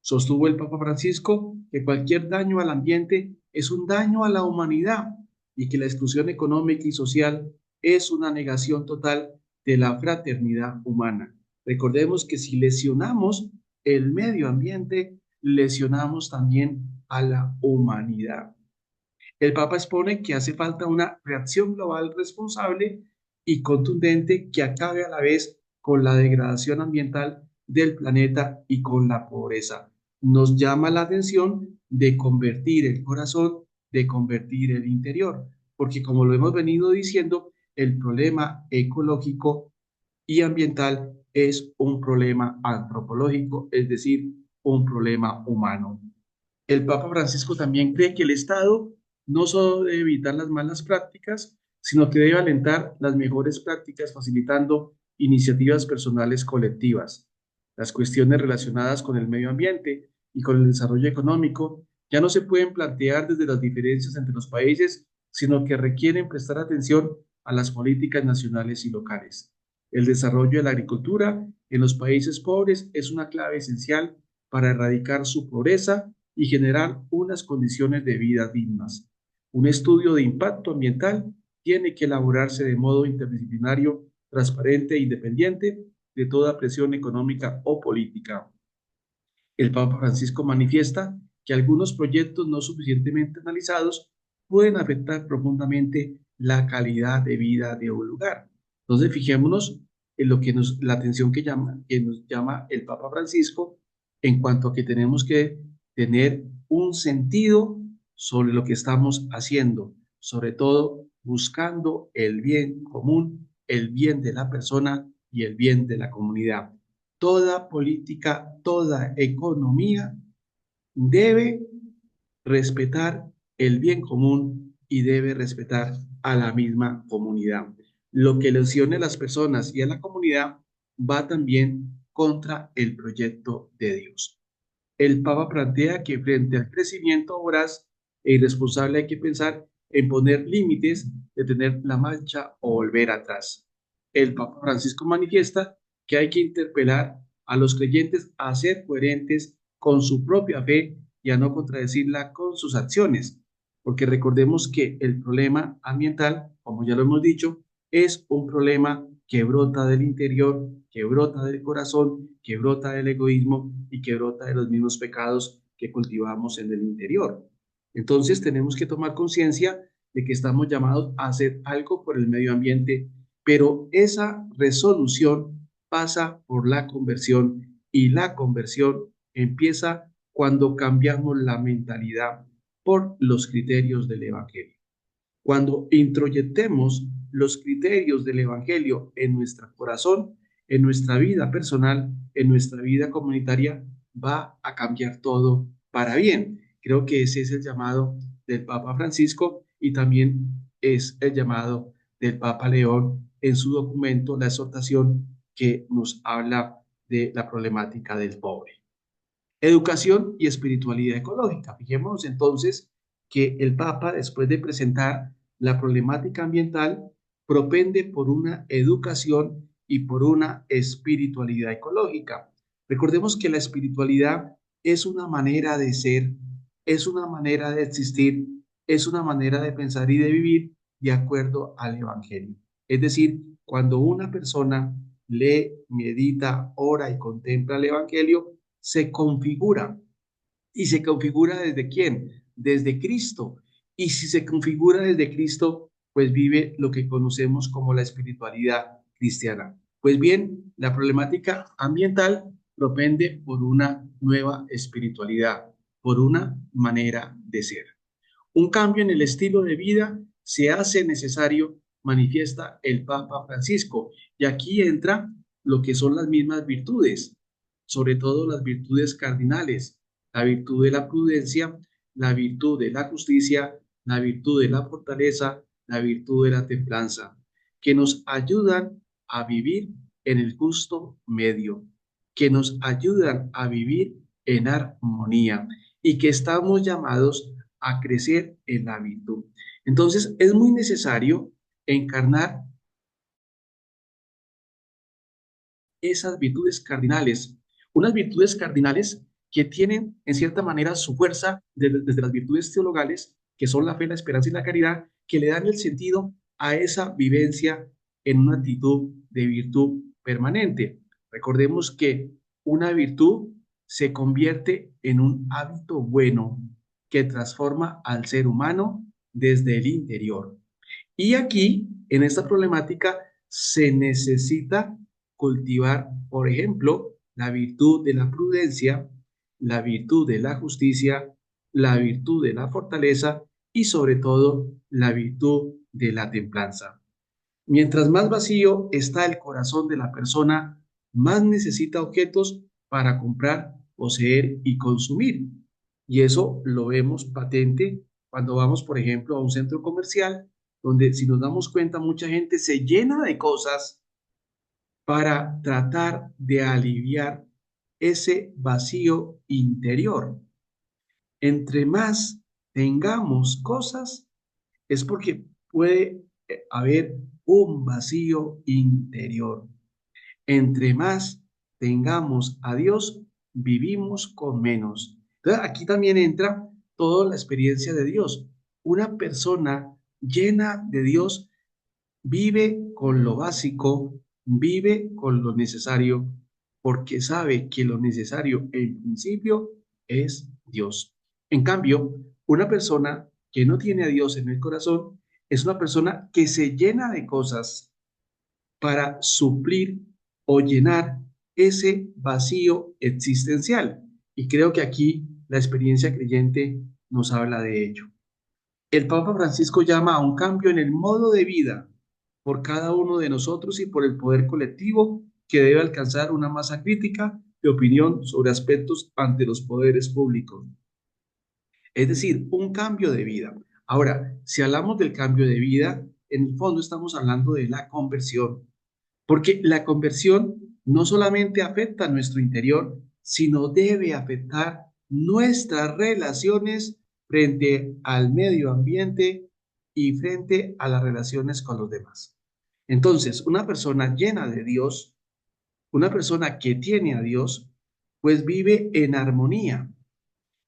Sostuvo el Papa Francisco que cualquier daño al ambiente es un daño a la humanidad y que la exclusión económica y social es una negación total de la fraternidad humana. Recordemos que si lesionamos el medio ambiente, lesionamos también a la humanidad. El Papa expone que hace falta una reacción global responsable y contundente que acabe a la vez con la degradación ambiental del planeta y con la pobreza. Nos llama la atención de convertir el corazón, de convertir el interior, porque como lo hemos venido diciendo, el problema ecológico y ambiental es un problema antropológico, es decir, un problema humano. El Papa Francisco también cree que el Estado no solo debe evitar las malas prácticas, sino que debe alentar las mejores prácticas, facilitando iniciativas personales colectivas. Las cuestiones relacionadas con el medio ambiente y con el desarrollo económico ya no se pueden plantear desde las diferencias entre los países, sino que requieren prestar atención a las políticas nacionales y locales. El desarrollo de la agricultura en los países pobres es una clave esencial para erradicar su pobreza y generar unas condiciones de vida dignas. Un estudio de impacto ambiental tiene que elaborarse de modo interdisciplinario, transparente e independiente de toda presión económica o política. El Papa Francisco manifiesta que algunos proyectos no suficientemente analizados pueden afectar profundamente la calidad de vida de un lugar. Entonces, fijémonos en lo que la atención que nos llama el Papa Francisco en cuanto a que tenemos que tener un sentido sobre lo que estamos haciendo, sobre todo buscando el bien común, el bien de la persona y el bien de la comunidad. Toda política, toda economía debe respetar el bien común y debe respetar a la misma comunidad. Lo que lesione a las personas y a la comunidad va también contra el proyecto de Dios. El Papa plantea que frente al crecimiento voraz e irresponsable hay que pensar en poner límites, detener la marcha o volver atrás. El Papa Francisco manifiesta que hay que interpelar a los creyentes a ser coherentes con su propia fe y a no contradecirla con sus acciones, porque recordemos que el problema ambiental, como ya lo hemos dicho, es un problema que brota del interior, que brota del corazón, que brota del egoísmo y que brota de los mismos pecados que cultivamos en el interior. Entonces tenemos que tomar conciencia de que estamos llamados a hacer algo por el medio ambiente, pero esa resolución pasa por la conversión y la conversión empieza cuando cambiamos la mentalidad por los criterios del Evangelio. Cuando introyectemos los criterios del Evangelio en nuestro corazón, en nuestra vida personal, en nuestra vida comunitaria, va a cambiar todo para bien. Creo que ese es el llamado del Papa Francisco y también es el llamado del Papa León en su documento, la exhortación que nos habla de la problemática del pobre. Educación y espiritualidad ecológica. Fijémonos entonces que el Papa, después de presentar la problemática ambiental, propende por una educación y por una espiritualidad ecológica. Recordemos que la espiritualidad es una manera de ser, es una manera de existir, es una manera de pensar y de vivir de acuerdo al Evangelio. Es decir, cuando una persona lee, medita, ora y contempla el Evangelio, se configura. ¿Y se configura desde quién? Desde Cristo. Y si se configura desde Cristo, pues vive lo que conocemos como la espiritualidad cristiana. Pues bien, la problemática ambiental propende por una nueva espiritualidad, por una manera de ser. Un cambio en el estilo de vida se hace necesario, manifiesta el Papa Francisco. Y aquí entra lo que son las mismas virtudes, sobre todo las virtudes cardinales, la virtud de la prudencia, la virtud de la justicia, la virtud de la fortaleza, la virtud de la templanza, que nos ayudan a vivir en el justo medio, que nos ayudan a vivir en armonía y que estamos llamados a crecer en la virtud. Entonces, es muy necesario encarnar esas virtudes cardinales, unas virtudes cardinales que tienen en cierta manera su fuerza desde las virtudes teologales, que son la fe, la esperanza y la caridad, que le dan el sentido a esa vivencia en una actitud de virtud permanente. Recordemos que una virtud se convierte en un hábito bueno que transforma al ser humano desde el interior. Y aquí, en esta problemática, se necesita cultivar, por ejemplo, la virtud de la prudencia, la virtud de la justicia, la virtud de la fortaleza y sobre todo la virtud de la templanza. Mientras más vacío está el corazón de la persona, más necesita objetos para comprar, poseer y consumir. Y eso lo vemos patente cuando vamos, por ejemplo, a un centro comercial, donde si nos damos cuenta, mucha gente se llena de cosas para tratar de aliviar ese vacío interior. Entre más tengamos cosas, es porque puede haber un vacío interior. Entre más tengamos a Dios, vivimos con menos. Entonces, aquí también entra toda la experiencia de Dios. Una persona llena de Dios vive con lo básico, vive con lo necesario, porque sabe que lo necesario en principio es Dios. En cambio, una persona que no tiene a Dios en el corazón es una persona que se llena de cosas para suplir o llenar ese vacío existencial. Y creo que aquí la experiencia creyente nos habla de ello. El Papa Francisco llama a un cambio en el modo de vida por cada uno de nosotros y por el poder colectivo que debe alcanzar una masa crítica de opinión sobre aspectos ante los poderes públicos. Es decir, un cambio de vida. Ahora, si hablamos del cambio de vida, en el fondo estamos hablando de la conversión, porque la conversión no solamente afecta a nuestro interior, sino debe afectar nuestras relaciones frente al medio ambiente y frente a las relaciones con los demás. Entonces, una persona llena de Dios, una persona que tiene a Dios, pues vive en armonía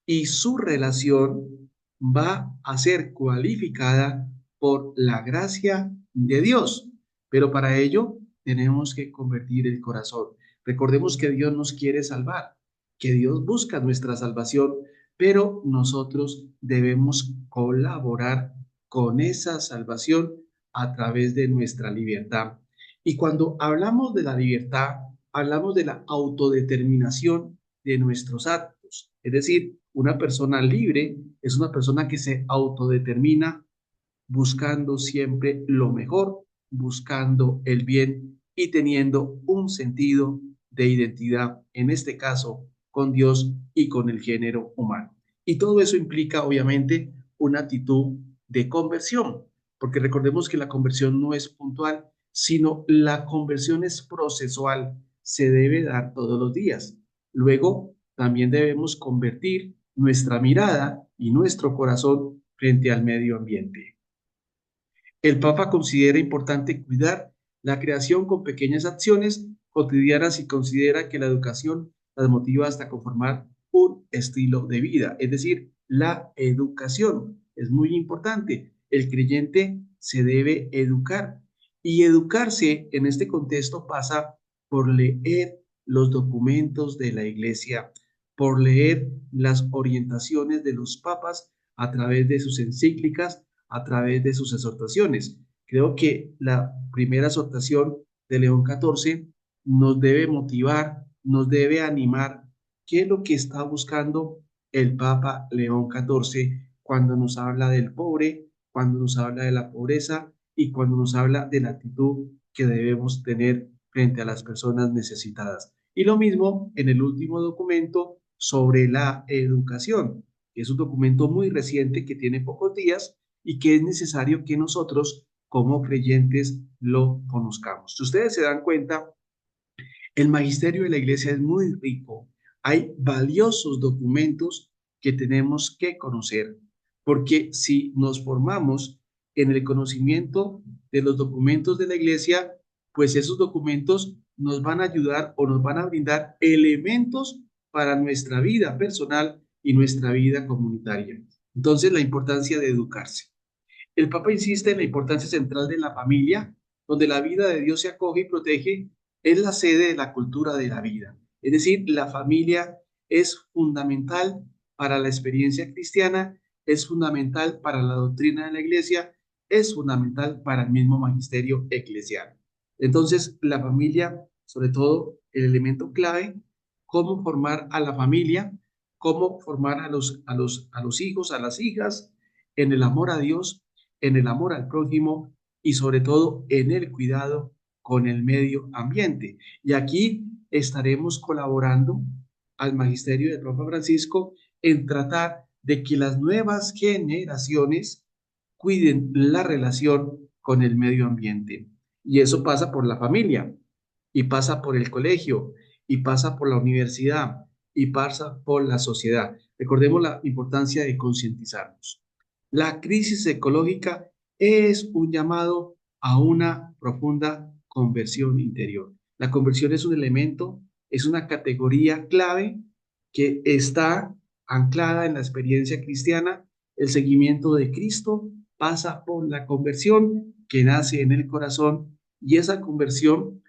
y su relación va a ser cualificada por la gracia de Dios. Pero para ello tenemos que convertir el corazón. Recordemos que Dios nos quiere salvar, que Dios busca nuestra salvación, pero nosotros debemos colaborar con esa salvación a través de nuestra libertad. Y cuando hablamos de la libertad, hablamos de la autodeterminación de nuestros actos. Es decir, una persona libre es una persona que se autodetermina buscando siempre lo mejor, buscando el bien y teniendo un sentido de identidad, en este caso, con Dios y con el género humano. Y todo eso implica, obviamente, una actitud de conversión, porque recordemos que la conversión no es puntual, sino la conversión es procesual, se debe dar todos los días. Luego, también debemos convertir nuestra mirada y nuestro corazón frente al medio ambiente. El Papa considera importante cuidar la creación con pequeñas acciones cotidianas y considera que la educación las motiva hasta conformar un estilo de vida. Es decir, la educación es muy importante. El creyente se debe educar y educarse en este contexto pasa por leer los documentos de la Iglesia, por leer las orientaciones de los papas a través de sus encíclicas, a través de sus exhortaciones. Creo que la primera exhortación de León XIV nos debe motivar, nos debe animar. ¿Qué es lo que está buscando el Papa León XIV cuando nos habla del pobre, cuando nos habla de la pobreza y cuando nos habla de la actitud que debemos tener frente a las personas necesitadas? Y lo mismo en el último documento sobre la educación, que es un documento muy reciente que tiene pocos días y que es necesario que nosotros como creyentes lo conozcamos. Si ustedes se dan cuenta, el magisterio de la iglesia es muy rico. Hay valiosos documentos que tenemos que conocer, porque si nos formamos en el conocimiento de los documentos de la iglesia, pues esos documentos nos van a ayudar o nos van a brindar elementos para nuestra vida personal y nuestra vida comunitaria. Entonces, la importancia de educarse. El Papa insiste en la importancia central de la familia, donde la vida de Dios se acoge y protege, es la sede de la cultura de la vida. Es decir, la familia es fundamental para la experiencia cristiana, es fundamental para la doctrina de la iglesia, es fundamental para el mismo magisterio eclesial. Entonces, la familia, sobre todo, el elemento clave, cómo formar a la familia, cómo formar a los hijos, a las hijas, en el amor a Dios, en el amor al prójimo y sobre todo en el cuidado con el medio ambiente. Y aquí estaremos colaborando al magisterio del Papa Francisco en tratar de que las nuevas generaciones cuiden la relación con el medio ambiente. Y eso pasa por la familia, y pasa por el colegio, y pasa por la universidad, y pasa por la sociedad. Recordemos la importancia de concientizarnos. La crisis ecológica es un llamado a una profunda conversión interior. La conversión es un elemento, es una categoría clave que está anclada en la experiencia cristiana. El seguimiento de Cristo pasa por la conversión que nace en el corazón y esa conversión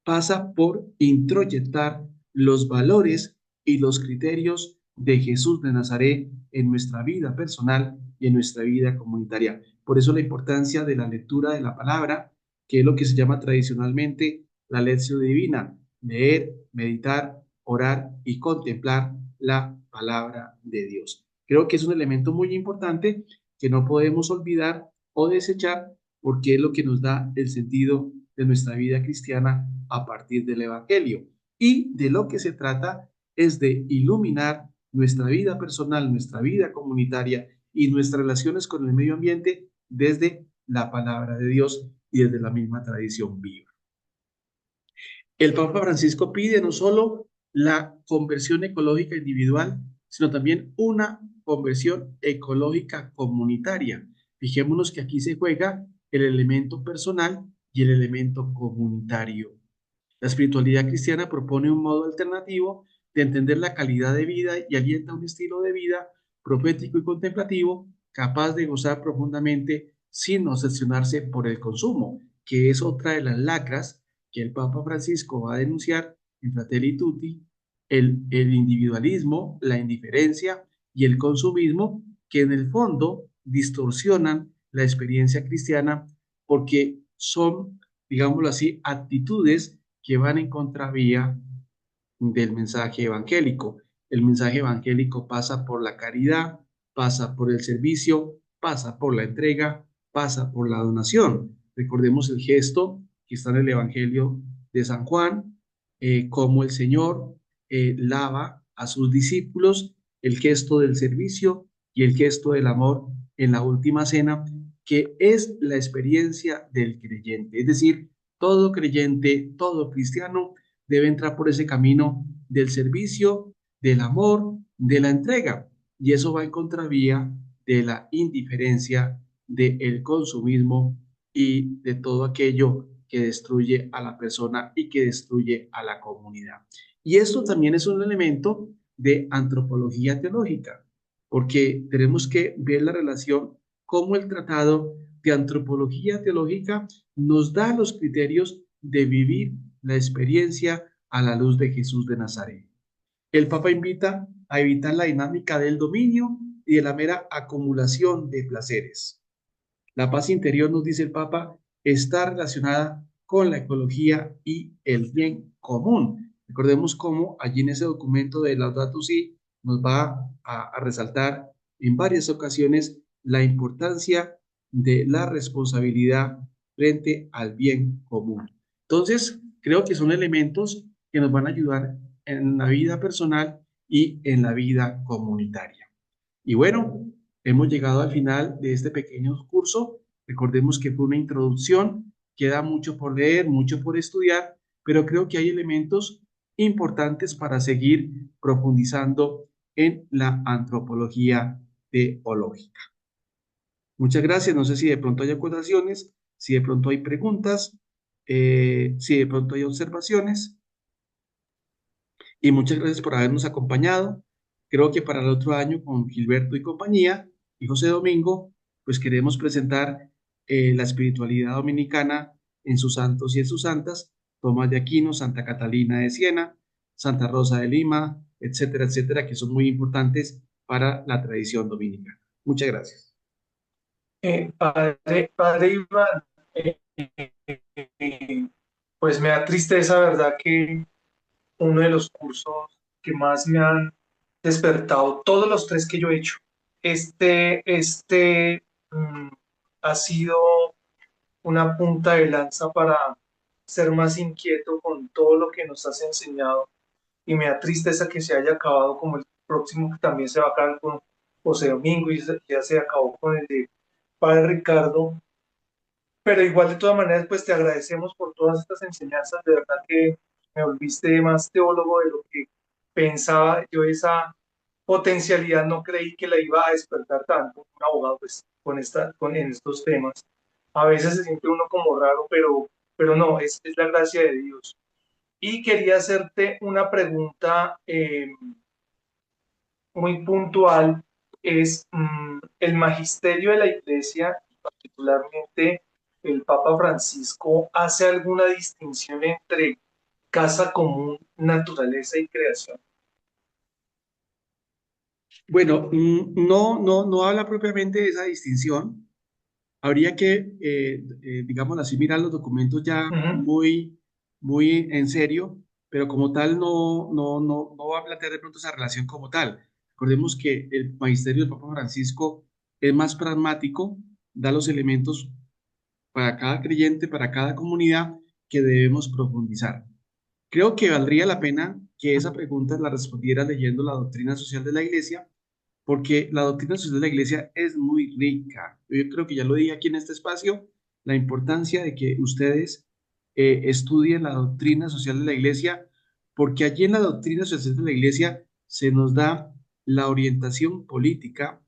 pasa por introyectar los valores y los criterios de Jesús de Nazaret en nuestra vida personal y en nuestra vida comunitaria. Por eso la importancia de la lectura de la palabra, que es lo que se llama tradicionalmente la lección divina, leer, meditar, orar y contemplar la palabra de Dios. Creo que es un elemento muy importante que no podemos olvidar o desechar porque es lo que nos da el sentido de nuestra vida cristiana a partir del Evangelio. Y de lo que se trata es de iluminar nuestra vida personal, nuestra vida comunitaria y nuestras relaciones con el medio ambiente desde la palabra de Dios y desde la misma tradición viva. El Papa Francisco pide no solo la conversión ecológica individual, sino también una conversión ecológica comunitaria. Fijémonos que aquí se juega el elemento personal y el elemento comunitario. La espiritualidad cristiana propone un modo alternativo de entender la calidad de vida y alienta un estilo de vida profético y contemplativo capaz de gozar profundamente sin obsesionarse por el consumo, que es otra de las lacras que el Papa Francisco va a denunciar en Fratelli Tutti, el individualismo, la indiferencia y el consumismo, que en el fondo distorsionan la experiencia cristiana porque son, digámoslo así, actitudes que van en contravía del mensaje evangélico. El mensaje evangélico pasa por la caridad, pasa por el servicio, pasa por la entrega, pasa por la donación. Recordemos el gesto que está en el Evangelio de San Juan, cómo el Señor lava a sus discípulos, el gesto del servicio y el gesto del amor en la última cena, que es la experiencia del creyente. Es decir, todo creyente, todo cristiano debe entrar por ese camino del servicio, del amor, de la entrega. Y eso va en contravía de la indiferencia, del consumismo y de todo aquello que destruye a la persona y que destruye a la comunidad. Y esto también es un elemento de antropología teológica, porque tenemos que ver la relación cómo el tratado de antropología teológica nos da los criterios de vivir la experiencia a la luz de Jesús de Nazaret. El Papa invita a evitar la dinámica del dominio y de la mera acumulación de placeres. La paz interior, nos dice el Papa, está relacionada con la ecología y el bien común. Recordemos cómo allí en ese documento de Laudato Si nos va a resaltar en varias ocasiones la importancia de la responsabilidad frente al bien común. Entonces, creo que son elementos que nos van a ayudar en la vida personal y en la vida comunitaria. Y bueno, hemos llegado al final de este pequeño curso. Recordemos que fue una introducción, queda mucho por leer, mucho por estudiar, pero creo que hay elementos importantes para seguir profundizando en la antropología teológica. Muchas gracias. No sé si de pronto hay acusaciones, si de pronto hay preguntas, si de pronto hay observaciones. Y muchas gracias por habernos acompañado. Creo que para el otro año con Gilberto y compañía y José Domingo, pues queremos presentar la espiritualidad dominicana en sus santos y en sus santas, Tomás de Aquino, Santa Catalina de Siena, Santa Rosa de Lima, etcétera, etcétera, que son muy importantes para la tradición dominicana. Muchas gracias. Padre Iván, eh, pues me da tristeza, ¿verdad? Que uno de los cursos que más me han despertado, todos los tres que yo he hecho, este ha sido una punta de lanza para ser más inquieto con todo lo que nos has enseñado y me da tristeza que se haya acabado como el próximo que también se va a acabar con José Domingo y ya se acabó con el de Padre Ricardo, pero igual de todas maneras pues te agradecemos por todas estas enseñanzas, de verdad que me volviste más teólogo de lo que pensaba, yo esa potencialidad no creí que la iba a despertar tanto, un abogado pues en estos temas, a veces se siente uno como raro, pero no, es la gracia de Dios. Y quería hacerte una pregunta muy puntual, es el magisterio de la Iglesia, particularmente el Papa Francisco, ¿hace alguna distinción entre casa común, naturaleza y creación? Bueno, no habla propiamente de esa distinción. Habría que, digamos así, mirar los documentos ya Ujú. muy en serio, pero como tal no va a plantear de pronto esa relación como tal. Recordemos que el magisterio del Papa Francisco es más pragmático, da los elementos para cada creyente, para cada comunidad que debemos profundizar. Creo que valdría la pena que esa pregunta la respondiera leyendo la doctrina social de la Iglesia, porque la doctrina social de la Iglesia es muy rica. Yo creo que ya lo dije aquí en este espacio, la importancia de que ustedes estudien la doctrina social de la Iglesia, porque allí en la doctrina social de la Iglesia se nos da la orientación política,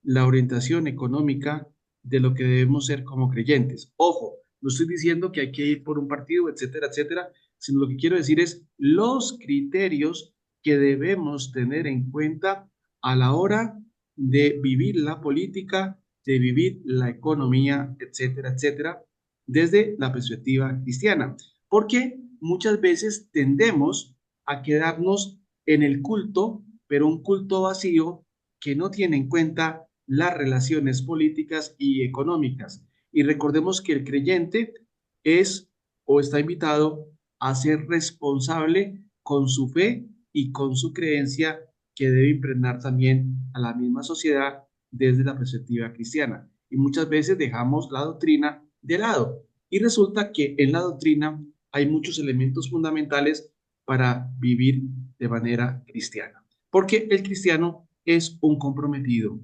la orientación económica, de lo que debemos ser como creyentes. Ojo, no estoy diciendo que hay que ir por un partido, etcétera, etcétera, sino lo que quiero decir es los criterios que debemos tener en cuenta a la hora de vivir la política, de vivir la economía, etcétera, etcétera, desde la perspectiva cristiana. Porque muchas veces tendemos a quedarnos en el culto, pero un culto vacío que no tiene en cuenta las relaciones políticas y económicas. Y recordemos que el creyente es o está invitado a ser responsable con su fe y con su creencia que debe impregnar también a la misma sociedad desde la perspectiva cristiana. Y muchas veces dejamos la doctrina de lado. Y resulta que en la doctrina hay muchos elementos fundamentales para vivir de manera cristiana. Porque el cristiano es un comprometido.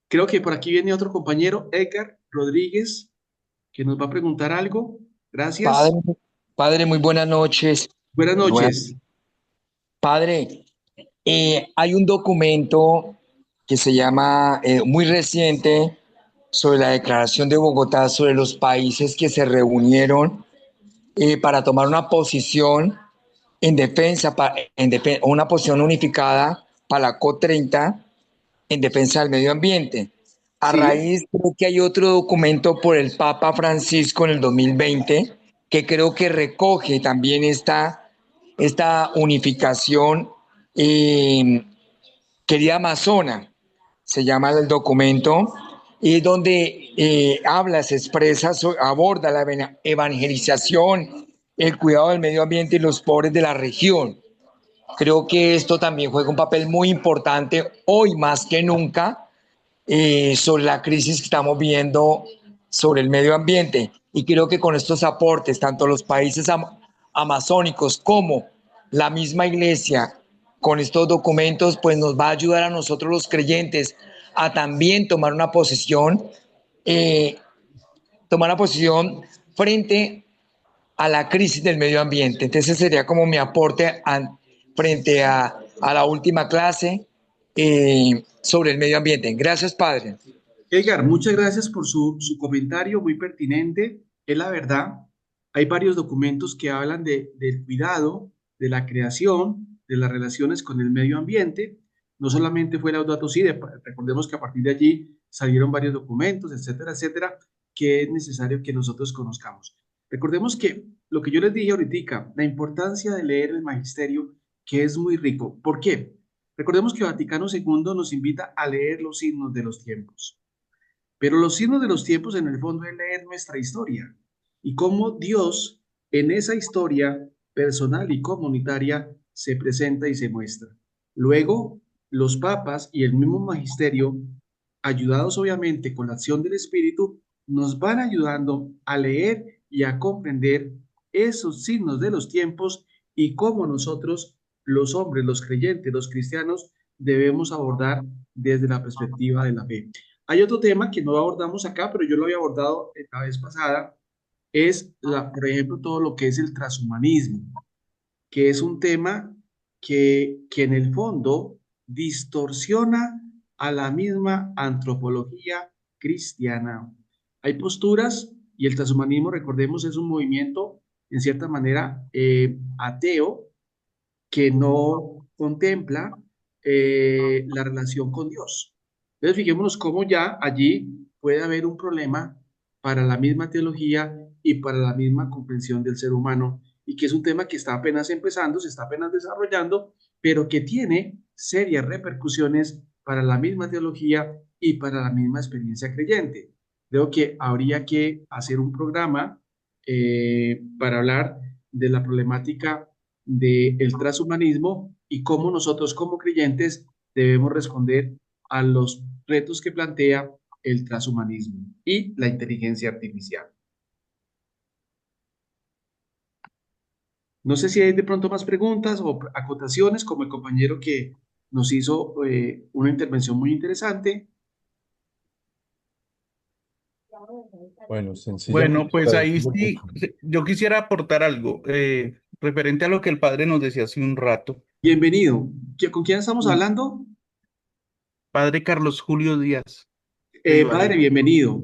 Creo que por aquí viene otro compañero, Edgar Rodríguez, que nos va a preguntar algo. Gracias. Padre, padre, muy buenas noches. Buenas noches. Padre, hay un documento que se llama, muy reciente, sobre la Declaración de Bogotá, sobre los países que se reunieron para tomar una posición en defensa, una posición unificada para la COP30 en defensa del medio ambiente. A Sí. raíz, creo que hay otro documento por el Papa Francisco en el 2020 que creo que recoge también esta unificación, querida Amazona, se llama el documento, y donde se expresa, aborda la evangelización, el cuidado del medio ambiente y los pobres de la región. Creo que esto también juega un papel muy importante hoy más que nunca, sobre la crisis que estamos viendo sobre el medio ambiente. Y creo que con estos aportes, tanto los países amazónicos como la misma iglesia, con estos documentos, pues nos va a ayudar a nosotros los creyentes a también tomar una posición frente a la crisis del medio ambiente. Entonces sería como mi aporte frente a la última clase sobre el medio ambiente. Gracias, padre. Edgar, muchas gracias por su comentario, muy pertinente. Es la verdad, hay varios documentos que hablan del cuidado, de la creación, de las relaciones con el medio ambiente. No solamente fue Laudato Si, recordemos que a partir de allí salieron varios documentos, etcétera, etcétera, que es necesario que nosotros conozcamos. Recordemos que lo que yo les dije ahorita, la importancia de leer el magisterio, que es muy rico. ¿Por qué? Recordemos que Vaticano II nos invita a leer los signos de los tiempos. Pero los signos de los tiempos en el fondo es leer nuestra historia y cómo Dios en esa historia personal y comunitaria se presenta y se muestra. Luego, los papas y el mismo magisterio, ayudados obviamente con la acción del Espíritu, nos van ayudando a leer y a comprender esos signos de los tiempos y cómo nosotros, los hombres, los creyentes, los cristianos, debemos abordar desde la perspectiva de la fe. Hay otro tema que no abordamos acá, pero yo lo había abordado la vez pasada, es, por ejemplo, todo lo que es el transhumanismo, que es un tema que en el fondo distorsiona a la misma antropología cristiana. Hay posturas, y el transhumanismo, recordemos, es un movimiento, en cierta manera, ateo, que no contempla la relación con Dios. Entonces, fijémonos cómo ya allí puede haber un problema para la misma teología y para la misma comprensión del ser humano, y que es un tema que está apenas empezando, se está apenas desarrollando, pero que tiene serias repercusiones para la misma teología y para la misma experiencia creyente. Creo que habría que hacer un programa para hablar de la problemática del transhumanismo y cómo nosotros como creyentes debemos responder a los retos que plantea el transhumanismo y la inteligencia artificial. No sé si hay de pronto más preguntas o acotaciones, como el compañero que nos hizo una intervención muy interesante. Bueno, sencillamente. Bueno, pues ahí sí, yo quisiera aportar algo referente a lo que el padre nos decía hace un rato. Bienvenido. ¿Con quién estamos hablando? Padre Carlos Julio Díaz de Padre, Ibagué. bienvenido.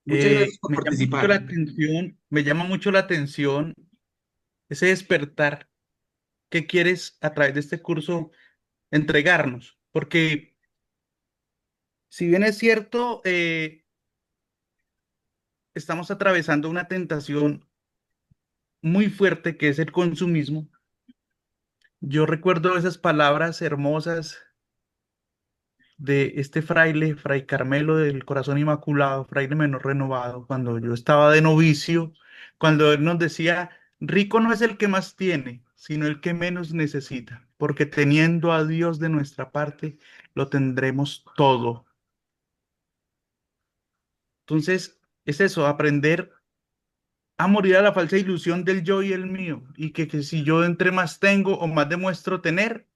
Muchas gracias por participar. Me llama mucho la atención ese despertar que quieres a través de este curso entregarnos, porque si bien es cierto, estamos atravesando una tentación muy fuerte que es el consumismo. Yo recuerdo esas palabras hermosas de este fraile, Fray Carmelo del Corazón Inmaculado, fraile menor renovado, cuando yo estaba de novicio, cuando él nos decía, rico no es el que más tiene, sino el que menos necesita, porque teniendo a Dios de nuestra parte, lo tendremos todo. Entonces, es eso, aprender a morir a la falsa ilusión del yo y el mío, y que si yo entre más tengo o más demuestro tener,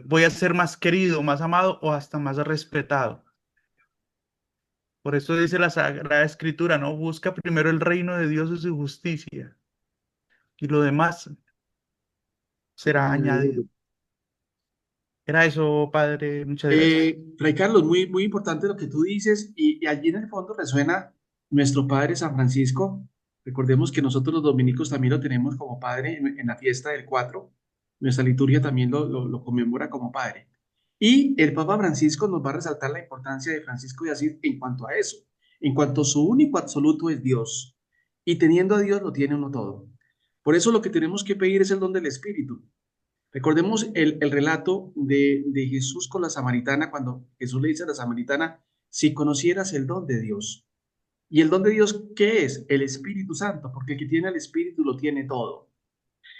voy a ser más querido, más amado o hasta más respetado. Por eso dice la Sagrada Escritura, ¿no? Busca primero el reino de Dios y su justicia, y lo demás será añadido. Era eso, Padre, muchas gracias. Fray Carlos, muy importante lo que tú dices y allí en el fondo resuena nuestro Padre San Francisco. Recordemos que nosotros los dominicos también lo tenemos como Padre en la fiesta del 4. Nuestra liturgia también lo conmemora como Padre. Y el Papa Francisco nos va a resaltar la importancia de Francisco de Asís en cuanto a eso, en cuanto su único absoluto es Dios. Y teniendo a Dios lo tiene uno todo. Por eso lo que tenemos que pedir es el don del Espíritu. Recordemos el relato de Jesús con la samaritana, cuando Jesús le dice a la samaritana, si conocieras el don de Dios. ¿Y el don de Dios qué es? El Espíritu Santo, porque el que tiene el Espíritu lo tiene todo.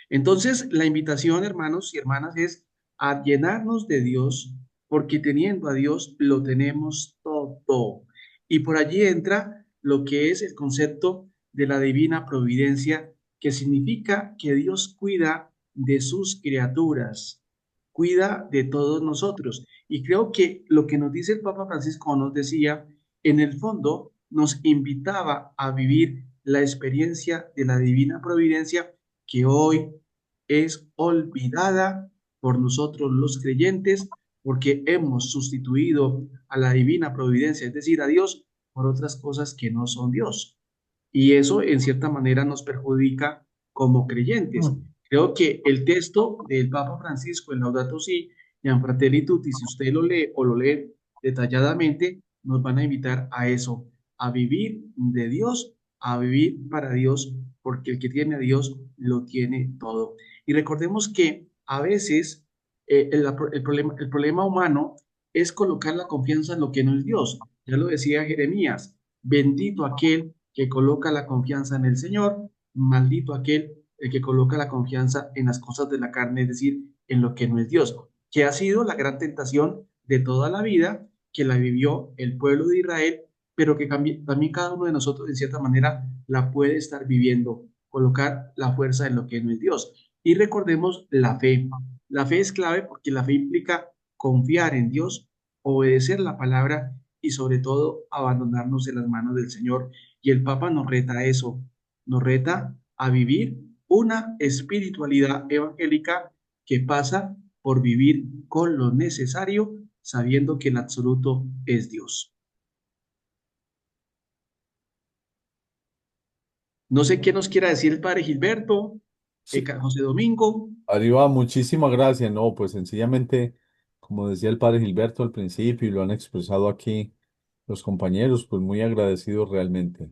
Entonces, la invitación, hermanos y hermanas, es a llenarnos de Dios, porque teniendo a Dios lo tenemos todo. Y por allí entra lo que es el concepto de la divina providencia, que significa que Dios cuida de sus criaturas, cuida de todos nosotros. Y creo que lo que nos dice el Papa Francisco nos decía, en el fondo nos invitaba a vivir la experiencia de la divina providencia que hoy es olvidada por nosotros los creyentes porque hemos sustituido a la divina providencia, es decir, a Dios, por otras cosas que no son Dios. Y eso en cierta manera nos perjudica como creyentes. Creo que el texto del Papa Francisco en Laudato Si y en Fratelli Tutti, si usted lo lee o lo lee detalladamente, nos van a invitar a eso, a vivir de Dios, a vivir para Dios, porque el que tiene a Dios lo tiene todo. Y recordemos que a veces el problema humano es colocar la confianza en lo que no es Dios. Ya lo decía Jeremías, bendito aquel que coloca la confianza en el Señor, maldito aquel el que coloca la confianza en las cosas de la carne, es decir, en lo que no es Dios, que ha sido la gran tentación de toda la vida, que la vivió el pueblo de Israel, pero que también cada uno de nosotros, de cierta manera, la puede estar viviendo, colocar la fuerza en lo que no es Dios. Y recordemos la fe. La fe es clave porque la fe implica confiar en Dios, obedecer la palabra y sobre todo abandonarnos en las manos del Señor. Y el Papa nos reta a eso, nos reta a vivir una espiritualidad evangélica que pasa por vivir con lo necesario, sabiendo que el absoluto es Dios. No sé qué nos quiera decir el padre Gilberto, José Domingo. Arriba, muchísimas gracias. No, pues sencillamente, como decía el padre Gilberto al principio y lo han expresado aquí los compañeros, pues muy agradecidos realmente.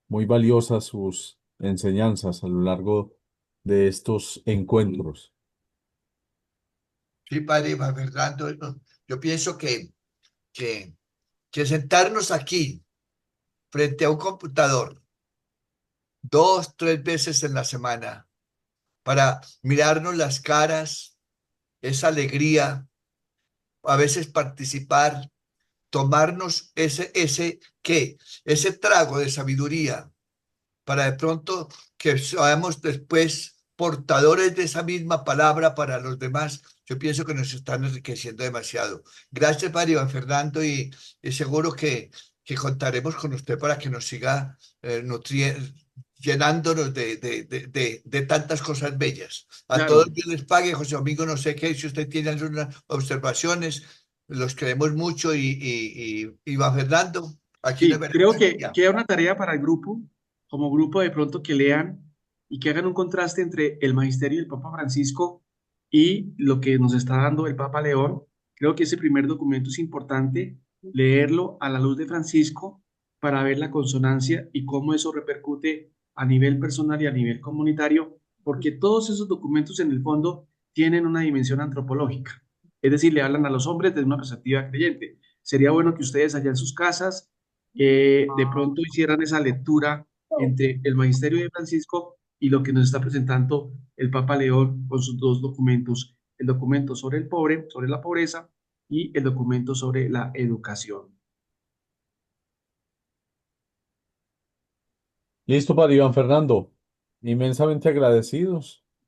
Muy valiosas sus enseñanzas a lo largo de estos encuentros. Sí, padre Iván Fernando, yo pienso que, que sentarnos aquí frente a un computador 2, 3 veces en la semana para mirarnos las caras, esa alegría, a veces participar, tomarnos ese trago de sabiduría para de pronto que seamos después portadores de esa misma palabra para los demás. Yo pienso que nos están enriqueciendo demasiado. Gracias, Padre Iván Fernando, y seguro que contaremos con usted para que nos siga nutriendo, llenándonos de tantas cosas bellas. A Claro. todos Dios les pague. José Domingo, no sé qué, si usted tiene algunas observaciones, los queremos mucho y va Fernando, aquí nos Sí, veremos creo otro que día. queda una tarea para el grupo, como grupo de pronto que lean y que hagan un contraste entre el magisterio del Papa Francisco y lo que nos está dando el Papa León. Creo que ese primer documento es importante leerlo a la luz de Francisco para ver la consonancia y cómo eso repercute a nivel personal y a nivel comunitario, porque todos esos documentos en el fondo tienen una dimensión antropológica, es decir, le hablan a los hombres desde una perspectiva creyente. Sería bueno que ustedes allá en sus casas de pronto hicieran esa lectura entre el magisterio de Francisco y lo que nos está presentando el Papa León con sus dos documentos, el documento sobre el pobre, sobre la pobreza y el documento sobre la educación. Listo, para Iván Fernando. Inmensamente agradecidos.